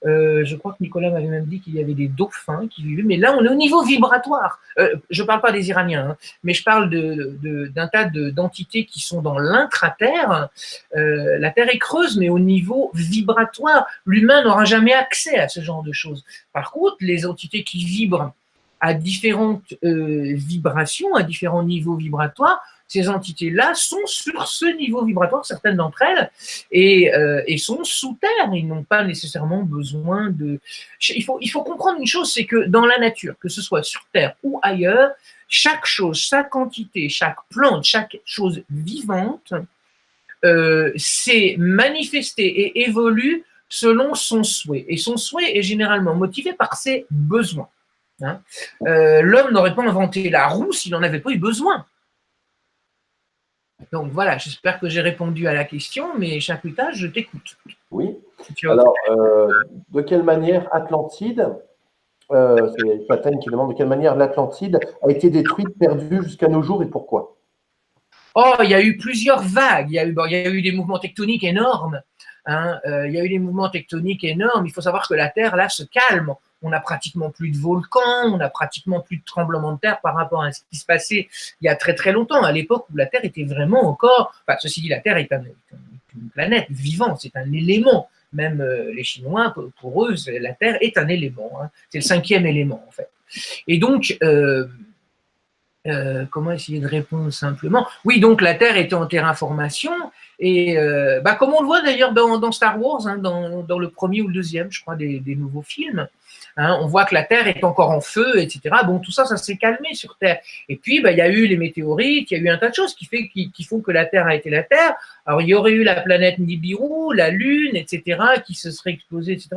Je crois que Nicolas m'avait même dit qu'il y avait des dauphins qui vivaient, mais là on est au niveau vibratoire. Je ne parle pas des Iraniens, hein, mais je parle d'un tas d'entités qui sont dans l'intraterre. La Terre est creuse, mais au niveau vibratoire, l'humain n'aura jamais accès à ce genre de choses. Par contre, les entités qui vibrent à différentes vibrations, à différents niveaux vibratoires, ces entités-là sont sur ce niveau vibratoire, certaines d'entre elles, et sont sous terre. Ils n'ont pas nécessairement besoin de... Il faut comprendre une chose, c'est que dans la nature, que ce soit sur Terre ou ailleurs, chaque chose, chaque entité, chaque plante, chaque chose vivante s'est manifestée et évolue selon son souhait. Et son souhait est généralement motivé par ses besoins. Hein. L'homme n'aurait pas inventé la roue s'il n'en avait pas eu besoin. Donc voilà, j'espère que j'ai répondu à la question, mais Chaputa, je t'écoute. Oui. Alors, de quelle manière Atlantide, c'est Patène qui demande de quelle manière l'Atlantide a été détruite, perdue jusqu'à nos jours et pourquoi? Oh, il y a eu plusieurs vagues. Il y a eu des mouvements tectoniques énormes. Hein. Il y a eu des mouvements tectoniques énormes. Il faut savoir que la Terre, là, se calme. On n'a pratiquement plus de volcans, on n'a pratiquement plus de tremblements de terre par rapport à ce qui se passait il y a très très longtemps, à l'époque où la Terre était vraiment encore... Enfin, ceci dit, la Terre est une planète vivante, c'est un élément. Même les Chinois, pour eux, la Terre est un élément. Hein. C'est le 5e élément, en fait. Et donc... comment essayer de répondre simplement? Oui, donc la Terre était en terraformation, et comme on le voit d'ailleurs dans Star Wars, hein, dans le premier ou le deuxième, je crois, des nouveaux films, hein, on voit que la Terre est encore en feu, etc. Bon, tout ça, ça s'est calmé sur Terre. Et puis, il y a eu les météorites, il y a eu un tas de choses qui font que la Terre a été la Terre. Alors, il y aurait eu la planète Nibiru, la Lune, etc., qui se serait explosée, etc.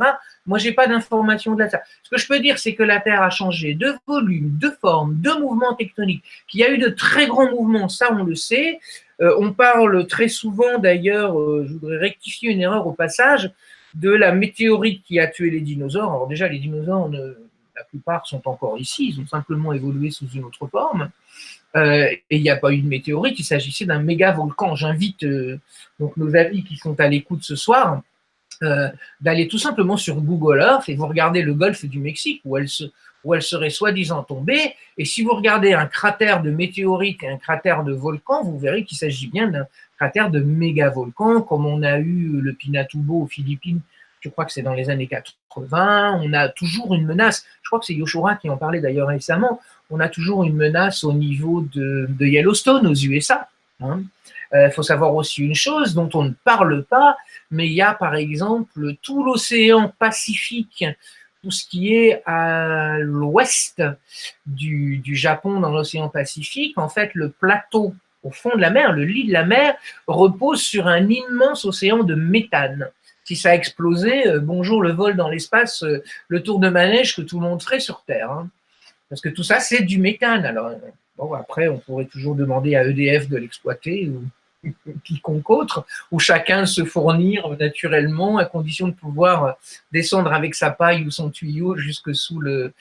Moi, je n'ai pas d'informations de la Terre. Ce que je peux dire, c'est que la Terre a changé de volume, de forme, de mouvement tectonique, qu'il y a eu de très grands mouvements, ça, on le sait. On parle très souvent, d'ailleurs, je voudrais rectifier une erreur au passage, de la météorite qui a tué les dinosaures. Alors déjà, les dinosaures, la plupart sont encore ici, ils ont simplement évolué sous une autre forme. Et il n'y a pas eu de météorite, il s'agissait d'un méga volcan. J'invite donc nos amis qui sont à l'écoute ce soir d'aller tout simplement sur Google Earth et vous regardez le golfe du Mexique où elle serait soi-disant tombée. Et si vous regardez un cratère de météorite et un cratère de volcan, vous verrez qu'il s'agit bien d'un cratère de méga volcan, comme on a eu le Pinatubo aux Philippines. Je crois que c'est dans les années 80. On a toujours une menace. Je crois que c'est Yoshua qui en parlait d'ailleurs récemment. On a toujours une menace au niveau de Yellowstone aux USA. Hein. Faut savoir aussi une chose dont on ne parle pas, mais il y a par exemple tout l'océan Pacifique, tout ce qui est à l'ouest du Japon dans l'océan Pacifique. En fait, le plateau au fond de la mer, le lit de la mer, repose sur un immense océan de méthane. Si ça explosait, bonjour le vol dans l'espace, le tour de manège que tout le monde ferait sur Terre. Hein. Parce que tout ça, c'est du méthane. Alors, bon, après, on pourrait toujours demander à EDF de l'exploiter ou quiconque autre, ou chacun se fournir naturellement à condition de pouvoir descendre avec sa paille ou son tuyau jusque sous le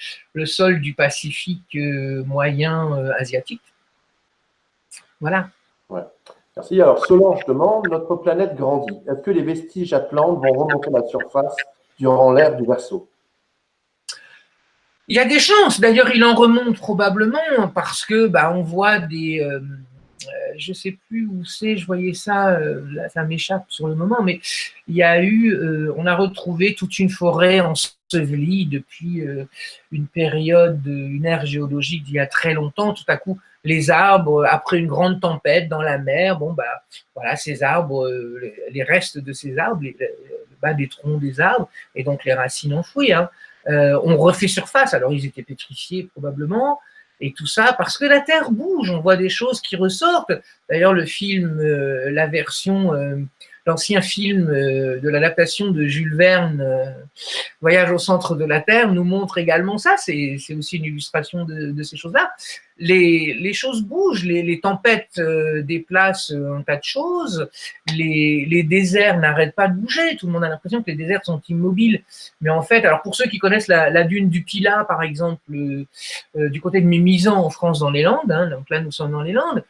sol du Pacifique moyen asiatique. Voilà. Ouais. Merci. Alors, Solange demande, notre planète grandit. Est-ce que les vestiges atlantes vont remonter à la surface durant l'ère du Verseau? Il y a des chances. D'ailleurs, il en remonte probablement parce que on voit des... je ne sais plus où c'est, je voyais ça, là, ça m'échappe sur le moment, mais il y a eu, on a retrouvé toute une forêt ensevelie depuis une période, une ère géologique d'il y a très longtemps. Tout à coup, les arbres, après une grande tempête dans la mer, voilà, ces arbres, les restes de ces arbres, le bas des troncs des arbres, et donc les racines enfouies, hein, ont refait surface. Alors, ils étaient pétrifiés probablement, et tout ça parce que la Terre bouge, on voit des choses qui ressortent. D'ailleurs, le film, la version, l'ancien film de l'adaptation de Jules Verne, Voyage au centre de la Terre, nous montre également ça. C'est aussi une illustration de ces choses-là. Les choses bougent, les tempêtes déplacent un tas de choses, les déserts n'arrêtent pas de bouger. Tout le monde a l'impression que les déserts sont immobiles. Mais en fait, alors pour ceux qui connaissent la dune du Pilat, par exemple, du côté de Mimizan en France, dans les Landes, hein, donc là nous sommes dans les Landes,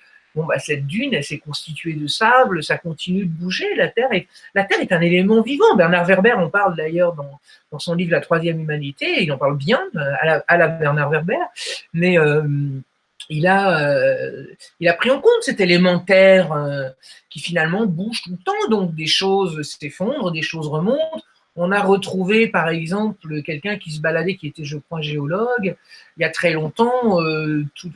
cette dune, elle s'est constituée de sable, ça continue de bouger. La Terre est un élément vivant. Bernard Werber en parle d'ailleurs dans son livre La troisième humanité. Il en parle bien à la Bernard Werber, mais il a pris en compte cet élément Terre qui finalement bouge tout le temps. Donc des choses s'effondrent, des choses remontent. On a retrouvé, par exemple, quelqu'un qui se baladait, qui était, je crois, géologue, il y a très longtemps,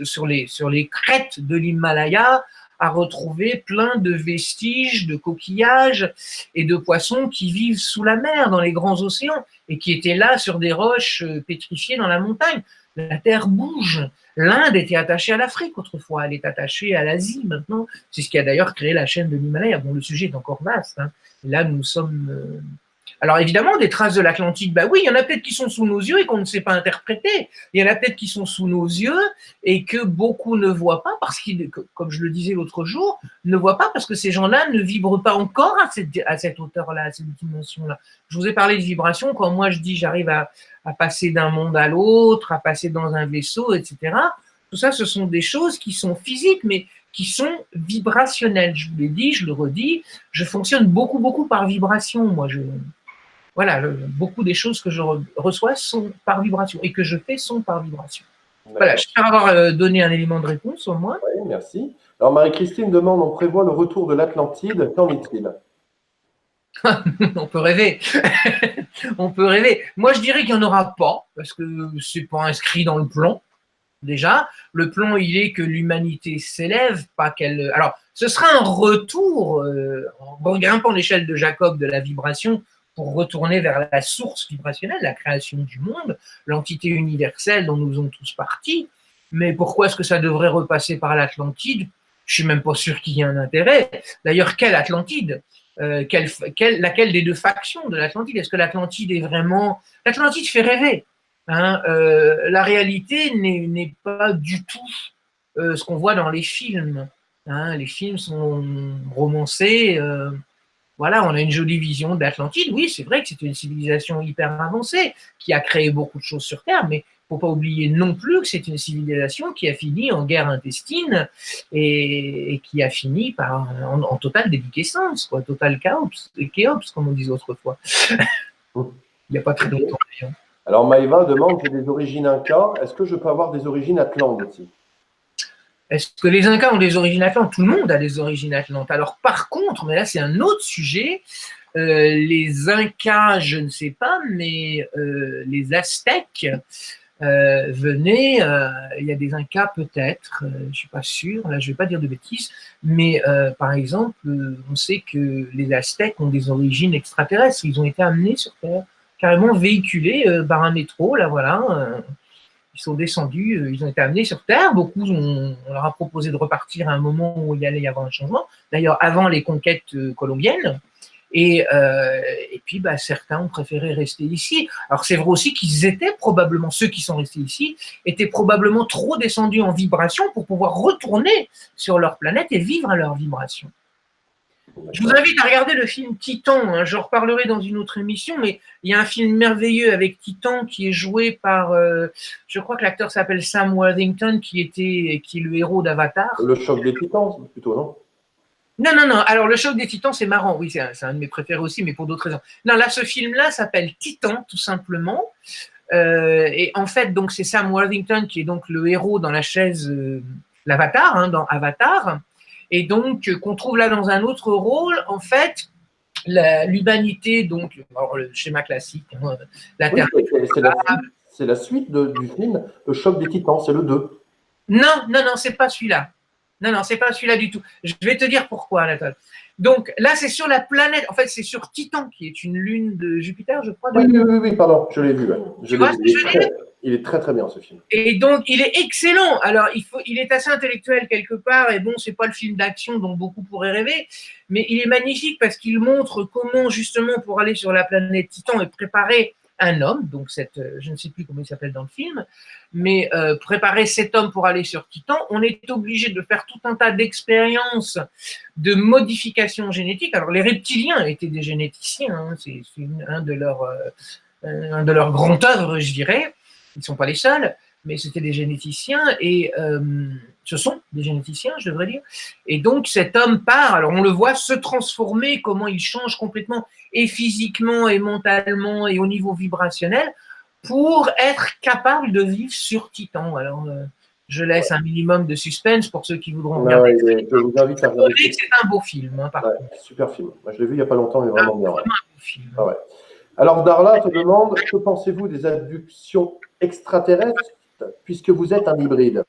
sur les crêtes de l'Himalaya, a retrouvé plein de vestiges de coquillages et de poissons qui vivent sous la mer, dans les grands océans, et qui étaient là sur des roches pétrifiées dans la montagne. La Terre bouge. L'Inde était attachée à l'Afrique autrefois, elle est attachée à l'Asie maintenant. C'est ce qui a d'ailleurs créé la chaîne de l'Himalaya. Bon, le sujet est encore vaste. Hein. Là, nous sommes... Alors évidemment, des traces de l'Atlantide, oui, il y en a peut-être qui sont sous nos yeux et qu'on ne sait pas interpréter. Il y en a peut-être qui sont sous nos yeux et que beaucoup ne voient pas parce qu'ils, comme je le disais l'autre jour, ne voient pas parce que ces gens-là ne vibrent pas encore à cette hauteur-là, à cette dimension-là. Je vous ai parlé de vibration quand moi je dis j'arrive à passer d'un monde à l'autre, à passer dans un vaisseau, etc. Tout ça, ce sont des choses qui sont physiques, mais qui sont vibrationnelles. Je vous l'ai dit, je le redis, je fonctionne beaucoup par vibration. Moi, voilà, beaucoup des choses que je reçois sont par vibration et que je fais sont par vibration. Voilà, j'espère avoir donné un élément de réponse au moins. Oui, merci. Alors Marie-Christine demande, on prévoit le retour de l'Atlantide, qu'en est-il? On peut rêver. On peut rêver. Moi, je dirais qu'il n'y en aura pas, parce que ce n'est pas inscrit dans le plan. Déjà, le plan, il est que l'humanité s'élève, pas qu'elle... Alors, ce sera un retour, en grimpant l'échelle de Jacob de la vibration, pour retourner vers la source vibrationnelle, la création du monde, l'entité universelle dont nous sommes tous partis. Mais pourquoi est-ce que ça devrait repasser par l'Atlantide? Je ne suis même pas sûr qu'il y ait un intérêt. D'ailleurs, quelle Atlantide? Laquelle des deux factions de l'Atlantide? Est-ce que l'Atlantide est vraiment... L'Atlantide fait rêver. Hein, la réalité n'est pas du tout ce qu'on voit dans les films. hein, les films sont romancés. Voilà, on a une jolie vision d'Atlantide. Oui, c'est vrai que c'est une civilisation hyper avancée qui a créé beaucoup de choses sur Terre, mais il ne faut pas oublier non plus que c'est une civilisation qui a fini en guerre intestine et qui a fini en totale déliquescence, quoi, total chaos, comme on disait autrefois. Il n'y a pas très longtemps. Alors Maïva demande, j'ai des origines incas, est-ce que je peux avoir des origines atlantes aussi? Est-ce que les Incas ont des origines atlantes? Tout le monde a des origines atlantes. Alors par contre, mais là c'est un autre sujet, les Incas, je ne sais pas, mais les Aztèques venaient, il y a des Incas peut-être, je ne suis pas sûr, là je ne vais pas dire de bêtises, mais par exemple, on sait que les Aztèques ont des origines extraterrestres, ils ont été amenés sur Terre, carrément véhiculés par un métro, là voilà. Ils sont descendus, ils ont été amenés sur Terre. Beaucoup, on leur a proposé de repartir à un moment où il allait y avoir un changement. D'ailleurs, avant les conquêtes colombiennes. Et puis, bah, certains ont préféré rester ici. Alors, c'est vrai aussi qu'ils étaient probablement, ceux qui sont restés ici, étaient probablement trop descendus en vibration pour pouvoir retourner sur leur planète et vivre à leur vibration. Je vous invite à regarder le film Titan, hein, j'en reparlerai dans une autre émission, mais il y a un film merveilleux avec Titan qui est joué par, je crois que l'acteur s'appelle Sam Worthington, qui est le héros d'Avatar. Le choc des titans, plutôt, non? Non, alors le choc des Titans, c'est marrant, oui, c'est un de mes préférés aussi, mais pour d'autres raisons. Non, là, ce film-là s'appelle Titan, tout simplement, et en fait, donc c'est Sam Worthington qui est donc le héros dans la chaise, l'Avatar, hein, dans Avatar, et donc qu'on trouve là dans un autre rôle, en fait, l'humanité, donc alors, le schéma classique, hein, la Terre. C'est la suite du film Le choc des titans, c'est le 2. Non, c'est pas celui-là. Non, c'est pas celui-là du tout. Je vais te dire pourquoi, Anatole. Donc là, c'est sur la planète, en fait, c'est sur Titan, qui est une lune de Jupiter, je crois. Oui, pardon, je l'ai vu. Ouais. Il est très, très bien, ce film. Et donc, il est excellent. Alors, il est assez intellectuel quelque part, et bon, c'est pas le film d'action dont beaucoup pourraient rêver, mais il est magnifique parce qu'il montre comment, justement, pour aller sur la planète Titan et préparer un homme, donc je ne sais plus comment il s'appelle dans le film, mais préparer cet homme pour aller sur Titan, on est obligé de faire tout un tas d'expériences de modification génétique. Alors, les reptiliens étaient des généticiens, hein, c'est un de leurs grands œuvres, je dirais. Ils ne sont pas les seuls, mais c'était des généticiens, et ce sont des généticiens, je devrais dire. Et donc, cet homme part, alors on le voit se transformer, comment il change complètement, et physiquement, et mentalement, et au niveau vibrationnel, pour être capable de vivre sur Titan. Alors, je laisse un minimum de suspense pour ceux qui voudront regarder. Je vous invite à regarder. C'est un beau film, hein, par contre. Super film. Moi, je l'ai vu il n'y a pas longtemps, il est vraiment bien. Vraiment un beau film. Ah ouais. Alors, Darla te demande, que pensez-vous des abductions extraterrestres puisque vous êtes un hybride?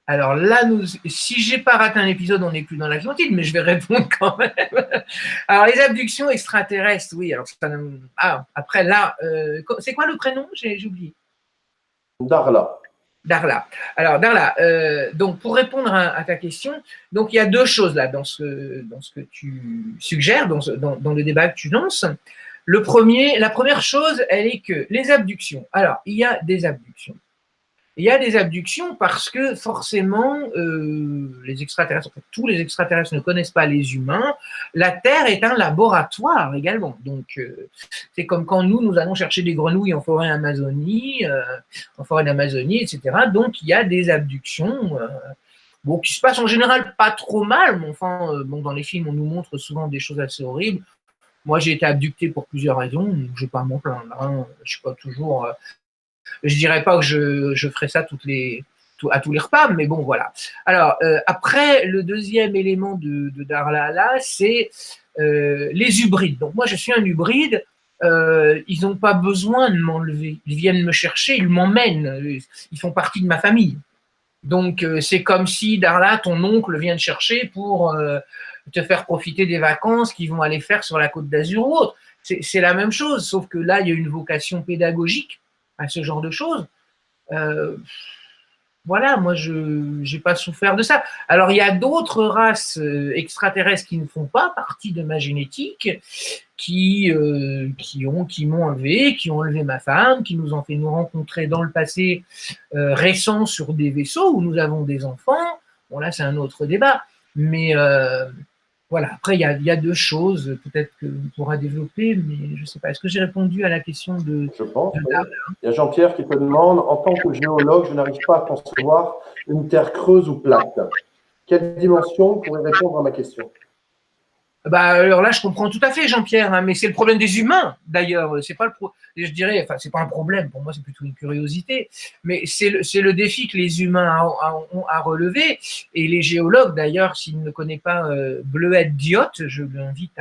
Alors là, si j'ai pas raté un épisode, on n'est plus dans l'Atlantide, mais je vais répondre quand même. Alors, les abductions extraterrestres, oui. Alors, après là, c'est quoi le prénom? J'ai oublié. Darla. Alors, Darla, donc pour répondre à ta question, donc il y a deux choses là dans ce que tu suggères, dans le débat que tu lances. La première chose, elle est que les abductions. Alors, il y a des abductions. Il y a des abductions parce que forcément, les extraterrestres, en fait, tous les extraterrestres ne connaissent pas les humains. La Terre est un laboratoire également. Donc, c'est comme quand nous allons chercher des grenouilles en forêt d'Amazonie, etc. Donc, il y a des abductions qui se passent en général pas trop mal, mais enfin, dans les films, on nous montre souvent des choses assez horribles. Moi, j'ai été abducté pour plusieurs raisons. Je ne vais pas m'en plaindre. Hein. Je ne suis pas toujours... je dirais pas que je ferai ça à tous les repas, mais bon, voilà. Alors, après, le deuxième élément de Darla, là, c'est les hybrides. Donc, moi, je suis un hybride. Ils n'ont pas besoin de m'enlever. Ils viennent me chercher, ils m'emmènent. Ils font partie de ma famille. Donc, c'est comme si, Darla, ton oncle vient te chercher pour te faire profiter des vacances qu'ils vont aller faire sur la Côte d'Azur ou autre. C'est la même chose, sauf que là, il y a une vocation pédagogique à ce genre de choses. Voilà, moi, je n'ai pas souffert de ça. Alors, il y a d'autres races extraterrestres qui ne font pas partie de ma génétique, qui m'ont enlevé, qui ont enlevé ma femme, qui nous ont fait nous rencontrer dans le passé récent sur des vaisseaux où nous avons des enfants. Bon, là, c'est un autre débat. Mais voilà, après, il y a deux choses, peut-être que vous pourra développer, mais je ne sais pas. Est-ce que j'ai répondu à la question de… Je pense, oui. Il y a Jean-Pierre qui te demande, en tant que géologue, je n'arrive pas à concevoir une terre creuse ou plate. Quelle dimension pourrait répondre à ma question? Bah, alors là, je comprends tout à fait, Jean-Pierre, hein, mais c'est le problème des humains, d'ailleurs. C'est pas je dirais, enfin, c'est pas un problème, pour moi, c'est plutôt une curiosité, mais c'est le défi que les humains ont à relever. Et les géologues, d'ailleurs, s'ils ne connaissent pas Bleuette Diotte, je l'invite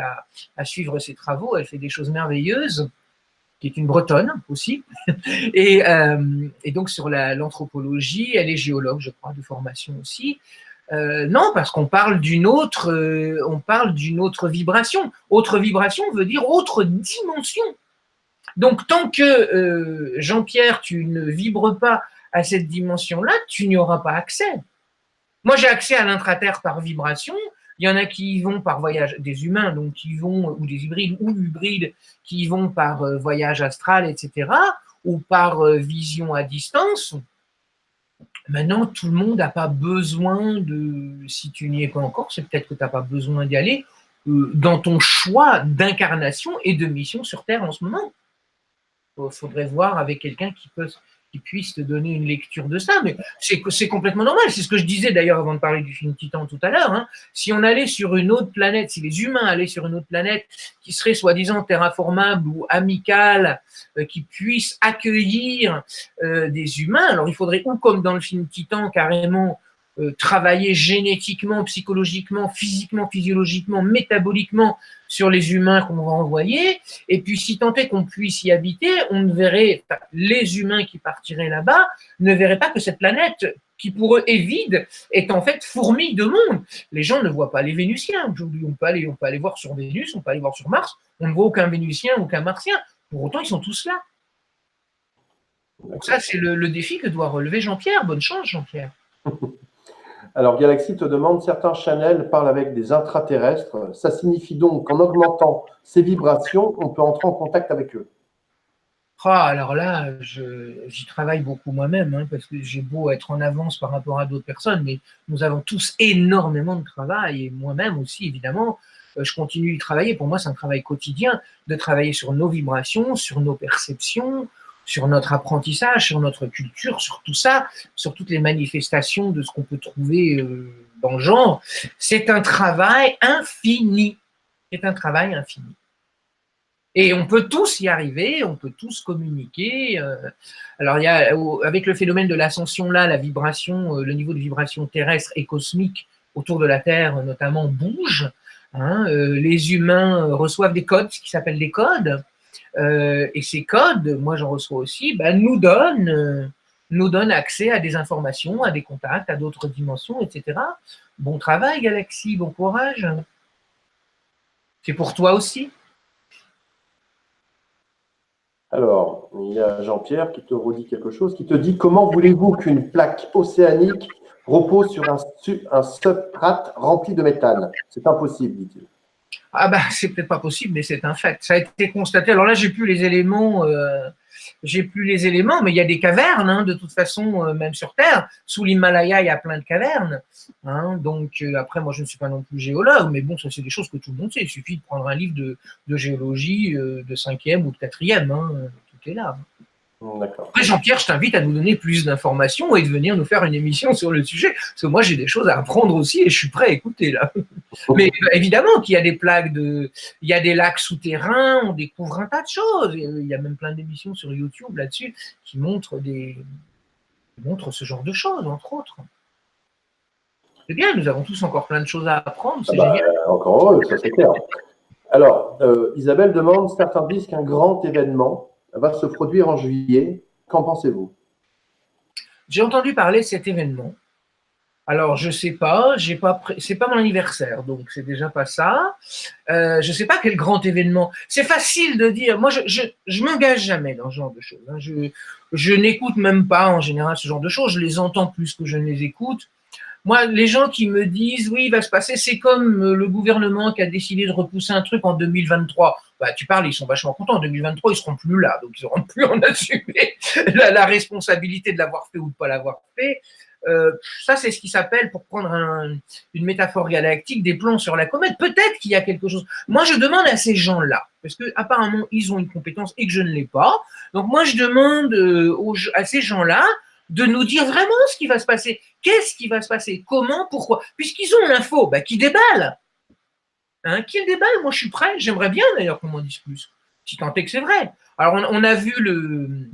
à suivre ses travaux, elle fait des choses merveilleuses, qui est une Bretonne aussi. Et donc, sur l'anthropologie, elle est géologue, je crois, de formation aussi. Non, parce qu'on parle d'une autre vibration. Autre vibration veut dire autre dimension. Donc, tant que, Jean-Pierre, tu ne vibres pas à cette dimension-là, tu n'y auras pas accès. Moi, j'ai accès à l'intraterre par vibration. Il y en a qui y vont par voyage, des humains, donc qui vont, ou des hybrides, qui y vont par voyage astral, etc., ou par vision à distance. Maintenant, tout le monde n'a pas besoin de, si tu n'y es pas encore, c'est peut-être que tu n'as pas besoin d'y aller dans ton choix d'incarnation et de mission sur Terre en ce moment. Il faudrait voir avec quelqu'un qui puisse te donner une lecture de ça, mais c'est complètement normal. C'est ce que je disais d'ailleurs avant de parler du film Titan tout à l'heure. Hein. Si on allait sur une autre planète, si les humains allaient sur une autre planète qui serait soi-disant terraformable ou amicale, qui puisse accueillir des humains, alors il faudrait, ou comme dans le film Titan, carrément travailler génétiquement, psychologiquement, physiquement, physiologiquement, métaboliquement sur les humains qu'on va envoyer. Et puis, si tant est qu'on puisse y habiter, on ne verrait, les humains qui partiraient là-bas ne verraient pas que cette planète, qui pour eux est vide, est en fait fourmille de monde. Les gens ne voient pas les Vénusiens. Aujourd'hui, on peut aller voir sur Vénus, on peut aller voir sur Mars. On ne voit aucun Vénusien, aucun Martien. Pour autant, ils sont tous là. Donc ça, c'est le défi que doit relever Jean-Pierre. Bonne chance, Jean-Pierre. Alors, Galaxy te demande, certains channels parlent avec des intraterrestres. Ça signifie donc qu'en augmentant ces vibrations, on peut entrer en contact avec eux? Alors là, j'y travaille beaucoup moi-même, hein, parce que j'ai beau être en avance par rapport à d'autres personnes, mais nous avons tous énormément de travail, et moi-même aussi, évidemment, je continue d'y travailler. Pour moi, c'est un travail quotidien de travailler sur nos vibrations, sur nos perceptions, sur notre apprentissage, sur notre culture, sur tout ça, sur toutes les manifestations de ce qu'on peut trouver dans le genre. C'est un travail infini. C'est un travail infini. Et on peut tous y arriver, on peut tous communiquer. Alors, il y a, avec le phénomène de l'ascension là, la vibration, le niveau de vibration terrestre et cosmique autour de la Terre, notamment, bouge. Hein, les humains reçoivent des codes, ce qui s'appelle des codes. Et ces codes, moi j'en reçois aussi, nous donnent accès à des informations, à des contacts, à d'autres dimensions, etc. Bon travail, Galaxy, bon courage. C'est pour toi aussi. Alors, il y a Jean-Pierre qui te redit quelque chose, qui te dit: comment voulez-vous qu'une plaque océanique repose sur un substrate rempli de méthane? C'est impossible, dit-il. Ah bah, c'est peut-être pas possible, mais c'est un fait. Ça a été constaté. Alors là, j'ai plus les éléments, mais il y a des cavernes, hein, de toute façon, même sur Terre. Sous l'Himalaya, il y a plein de cavernes. Hein, donc après, moi, je ne suis pas non plus géologue, mais bon, ça c'est des choses que tout le monde sait. Il suffit de prendre un livre de géologie de 5e ou de 4e. Hein, tout est là. Après, Jean-Pierre, je t'invite à nous donner plus d'informations et de venir nous faire une émission sur le sujet, parce que moi, j'ai des choses à apprendre aussi et je suis prêt à écouter là. Mais évidemment qu'il y a des plaques il y a des lacs souterrains, on découvre un tas de choses. Il y a même plein d'émissions sur YouTube là-dessus qui montrent ce genre de choses, entre autres. C'est bien, nous avons tous encore plein de choses à apprendre, c'est génial. Encore heureux, ça c'est clair. Alors, Isabelle demande, certains disent qu'un grand événement va se produire en juillet. Qu'en pensez-vous? J'ai entendu parler de cet événement. Alors, je ne sais pas, c'est pas mon anniversaire, donc c'est déjà pas ça. Je ne sais pas quel grand événement. C'est facile de dire. Moi, je m'engage jamais dans ce genre de choses. Hein. Je n'écoute même pas en général ce genre de choses. Je les entends plus que je ne les écoute. Moi, les gens qui me disent, oui, il va se passer, c'est comme le gouvernement qui a décidé de repousser un truc en 2023. Tu parles, ils sont vachement contents. En 2023, ils seront plus là, donc ils n'auront plus en assumer la responsabilité de l'avoir fait ou de ne pas l'avoir fait. Ça, c'est ce qui s'appelle, pour prendre une métaphore galactique, des plans sur la comète. Peut-être qu'il y a quelque chose. Moi, je demande à ces gens-là, parce qu'apparemment, ils ont une compétence et que je ne l'ai pas. Donc, moi, je demande à ces gens-là de nous dire vraiment ce qui va se passer. Qu'est-ce qui va se passer? Comment? Pourquoi? Puisqu'ils ont l'info, qui déballe. Hein, qui déballe? Moi, je suis prêt. J'aimerais bien, d'ailleurs, qu'on m'en dise plus. Si tant est que c'est vrai. Alors, on a vu le...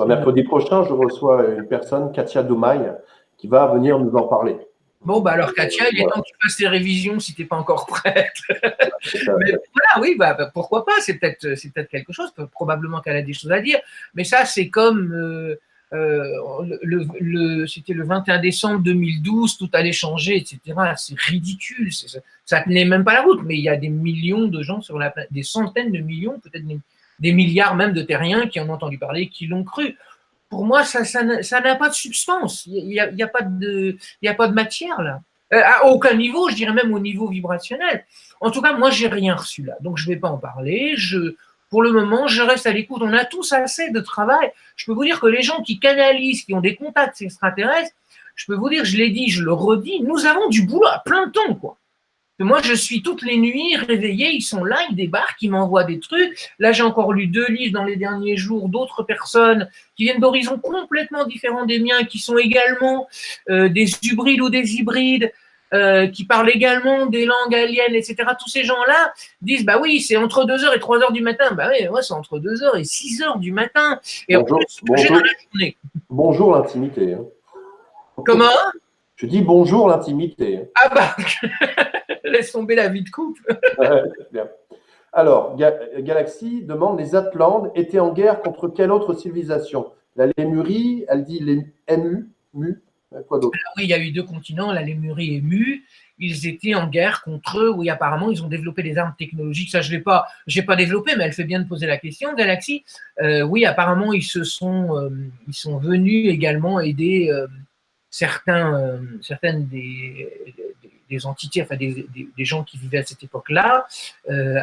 Mercredi prochain, je reçois une personne, Katia Doumaille, qui va venir nous en parler. Bon, alors Katia, il est temps que tu fasses tes révisions si tu n'es pas encore prête. Mais voilà, oui, pourquoi pas, c'est peut-être quelque chose, probablement qu'elle a des choses à dire, mais ça, c'est comme c'était le 21 décembre 2012, tout allait changer, etc. C'est ridicule, ça tenait même pas la route, mais il y a des millions de gens sur la planète, des centaines de millions, peut-être des milliards même de terriens qui en ont entendu parler, qui l'ont cru. Pour moi, ça n'a pas de substance. Il n'y a pas de matière là. À aucun niveau, je dirais même au niveau vibrationnel. En tout cas, moi, j'ai rien reçu là, donc je ne vais pas en parler. Pour le moment, je reste à l'écoute. On a tous assez de travail. Je peux vous dire que les gens qui canalisent, qui ont des contacts extraterrestres, je peux vous dire, je l'ai dit, je le redis, nous avons du boulot à plein temps, quoi. Moi, je suis toutes les nuits réveillé, ils sont là, ils débarquent, ils m'envoient des trucs. Là, j'ai encore lu 2 livres dans les derniers jours d'autres personnes qui viennent d'horizons complètement différents des miens, qui sont également des hybrides ou des hybrides, qui parlent également des langues aliens, etc. Tous ces gens-là disent, bah oui, c'est entre 2h et 3h du matin. Bah oui, moi, c'est entre 2h et 6h du matin. Et bonjour, j'ai dans la journée. Bonjour l'intimité. Comment? Je dis bonjour l'intimité. Ah bah, laisse tomber la vie de couple. Alors, Galaxy demande, les Atlantes étaient en guerre contre quelle autre civilisation? La Lémurie, elle dit les Mu, quoi d'autre? Oui, il y a eu 2 continents, la Lémurie et Mu. Ils étaient en guerre contre eux. Oui, apparemment, ils ont développé des armes technologiques. Ça, je n'ai pas développé, mais elle fait bien de poser la question, Galaxy. Oui, apparemment, ils sont venus également aider certaines des entités, enfin des gens qui vivaient à cette époque-là,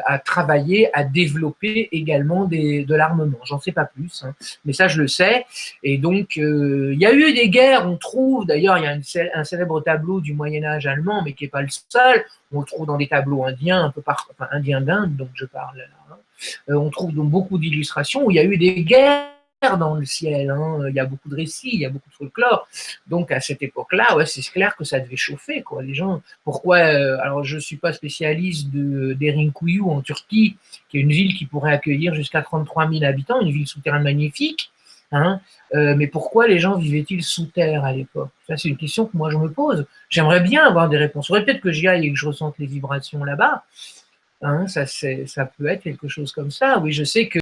à travailler, à développer également de l'armement. J'en sais pas plus, hein, mais ça je le sais. Et donc il y a eu des guerres. On trouve d'ailleurs, il y a un célèbre tableau du Moyen Âge allemand, mais qui n'est pas le seul. On le trouve dans des tableaux indiens, un peu partout, enfin indiens d'Inde, donc je parle là. Hein. On trouve donc beaucoup d'illustrations où il y a eu des guerres dans le ciel, hein. Il y a beaucoup de récits, il y a beaucoup de folklore. Donc à cette époque-là, ouais, c'est clair que ça devait chauffer, quoi. Les gens, pourquoi alors je suis pas spécialiste d'Erinkuyu en Turquie, qui est une ville qui pourrait accueillir jusqu'à 33 000 habitants, une ville souterraine magnifique. Hein, mais pourquoi les gens vivaient-ils sous terre à l'époque? Ça, c'est une question que moi je me pose. J'aimerais bien avoir des réponses. Il faudrait peut-être que j'y aille et que je ressente les vibrations là-bas. Hein, ça peut être quelque chose comme ça. Oui, je sais que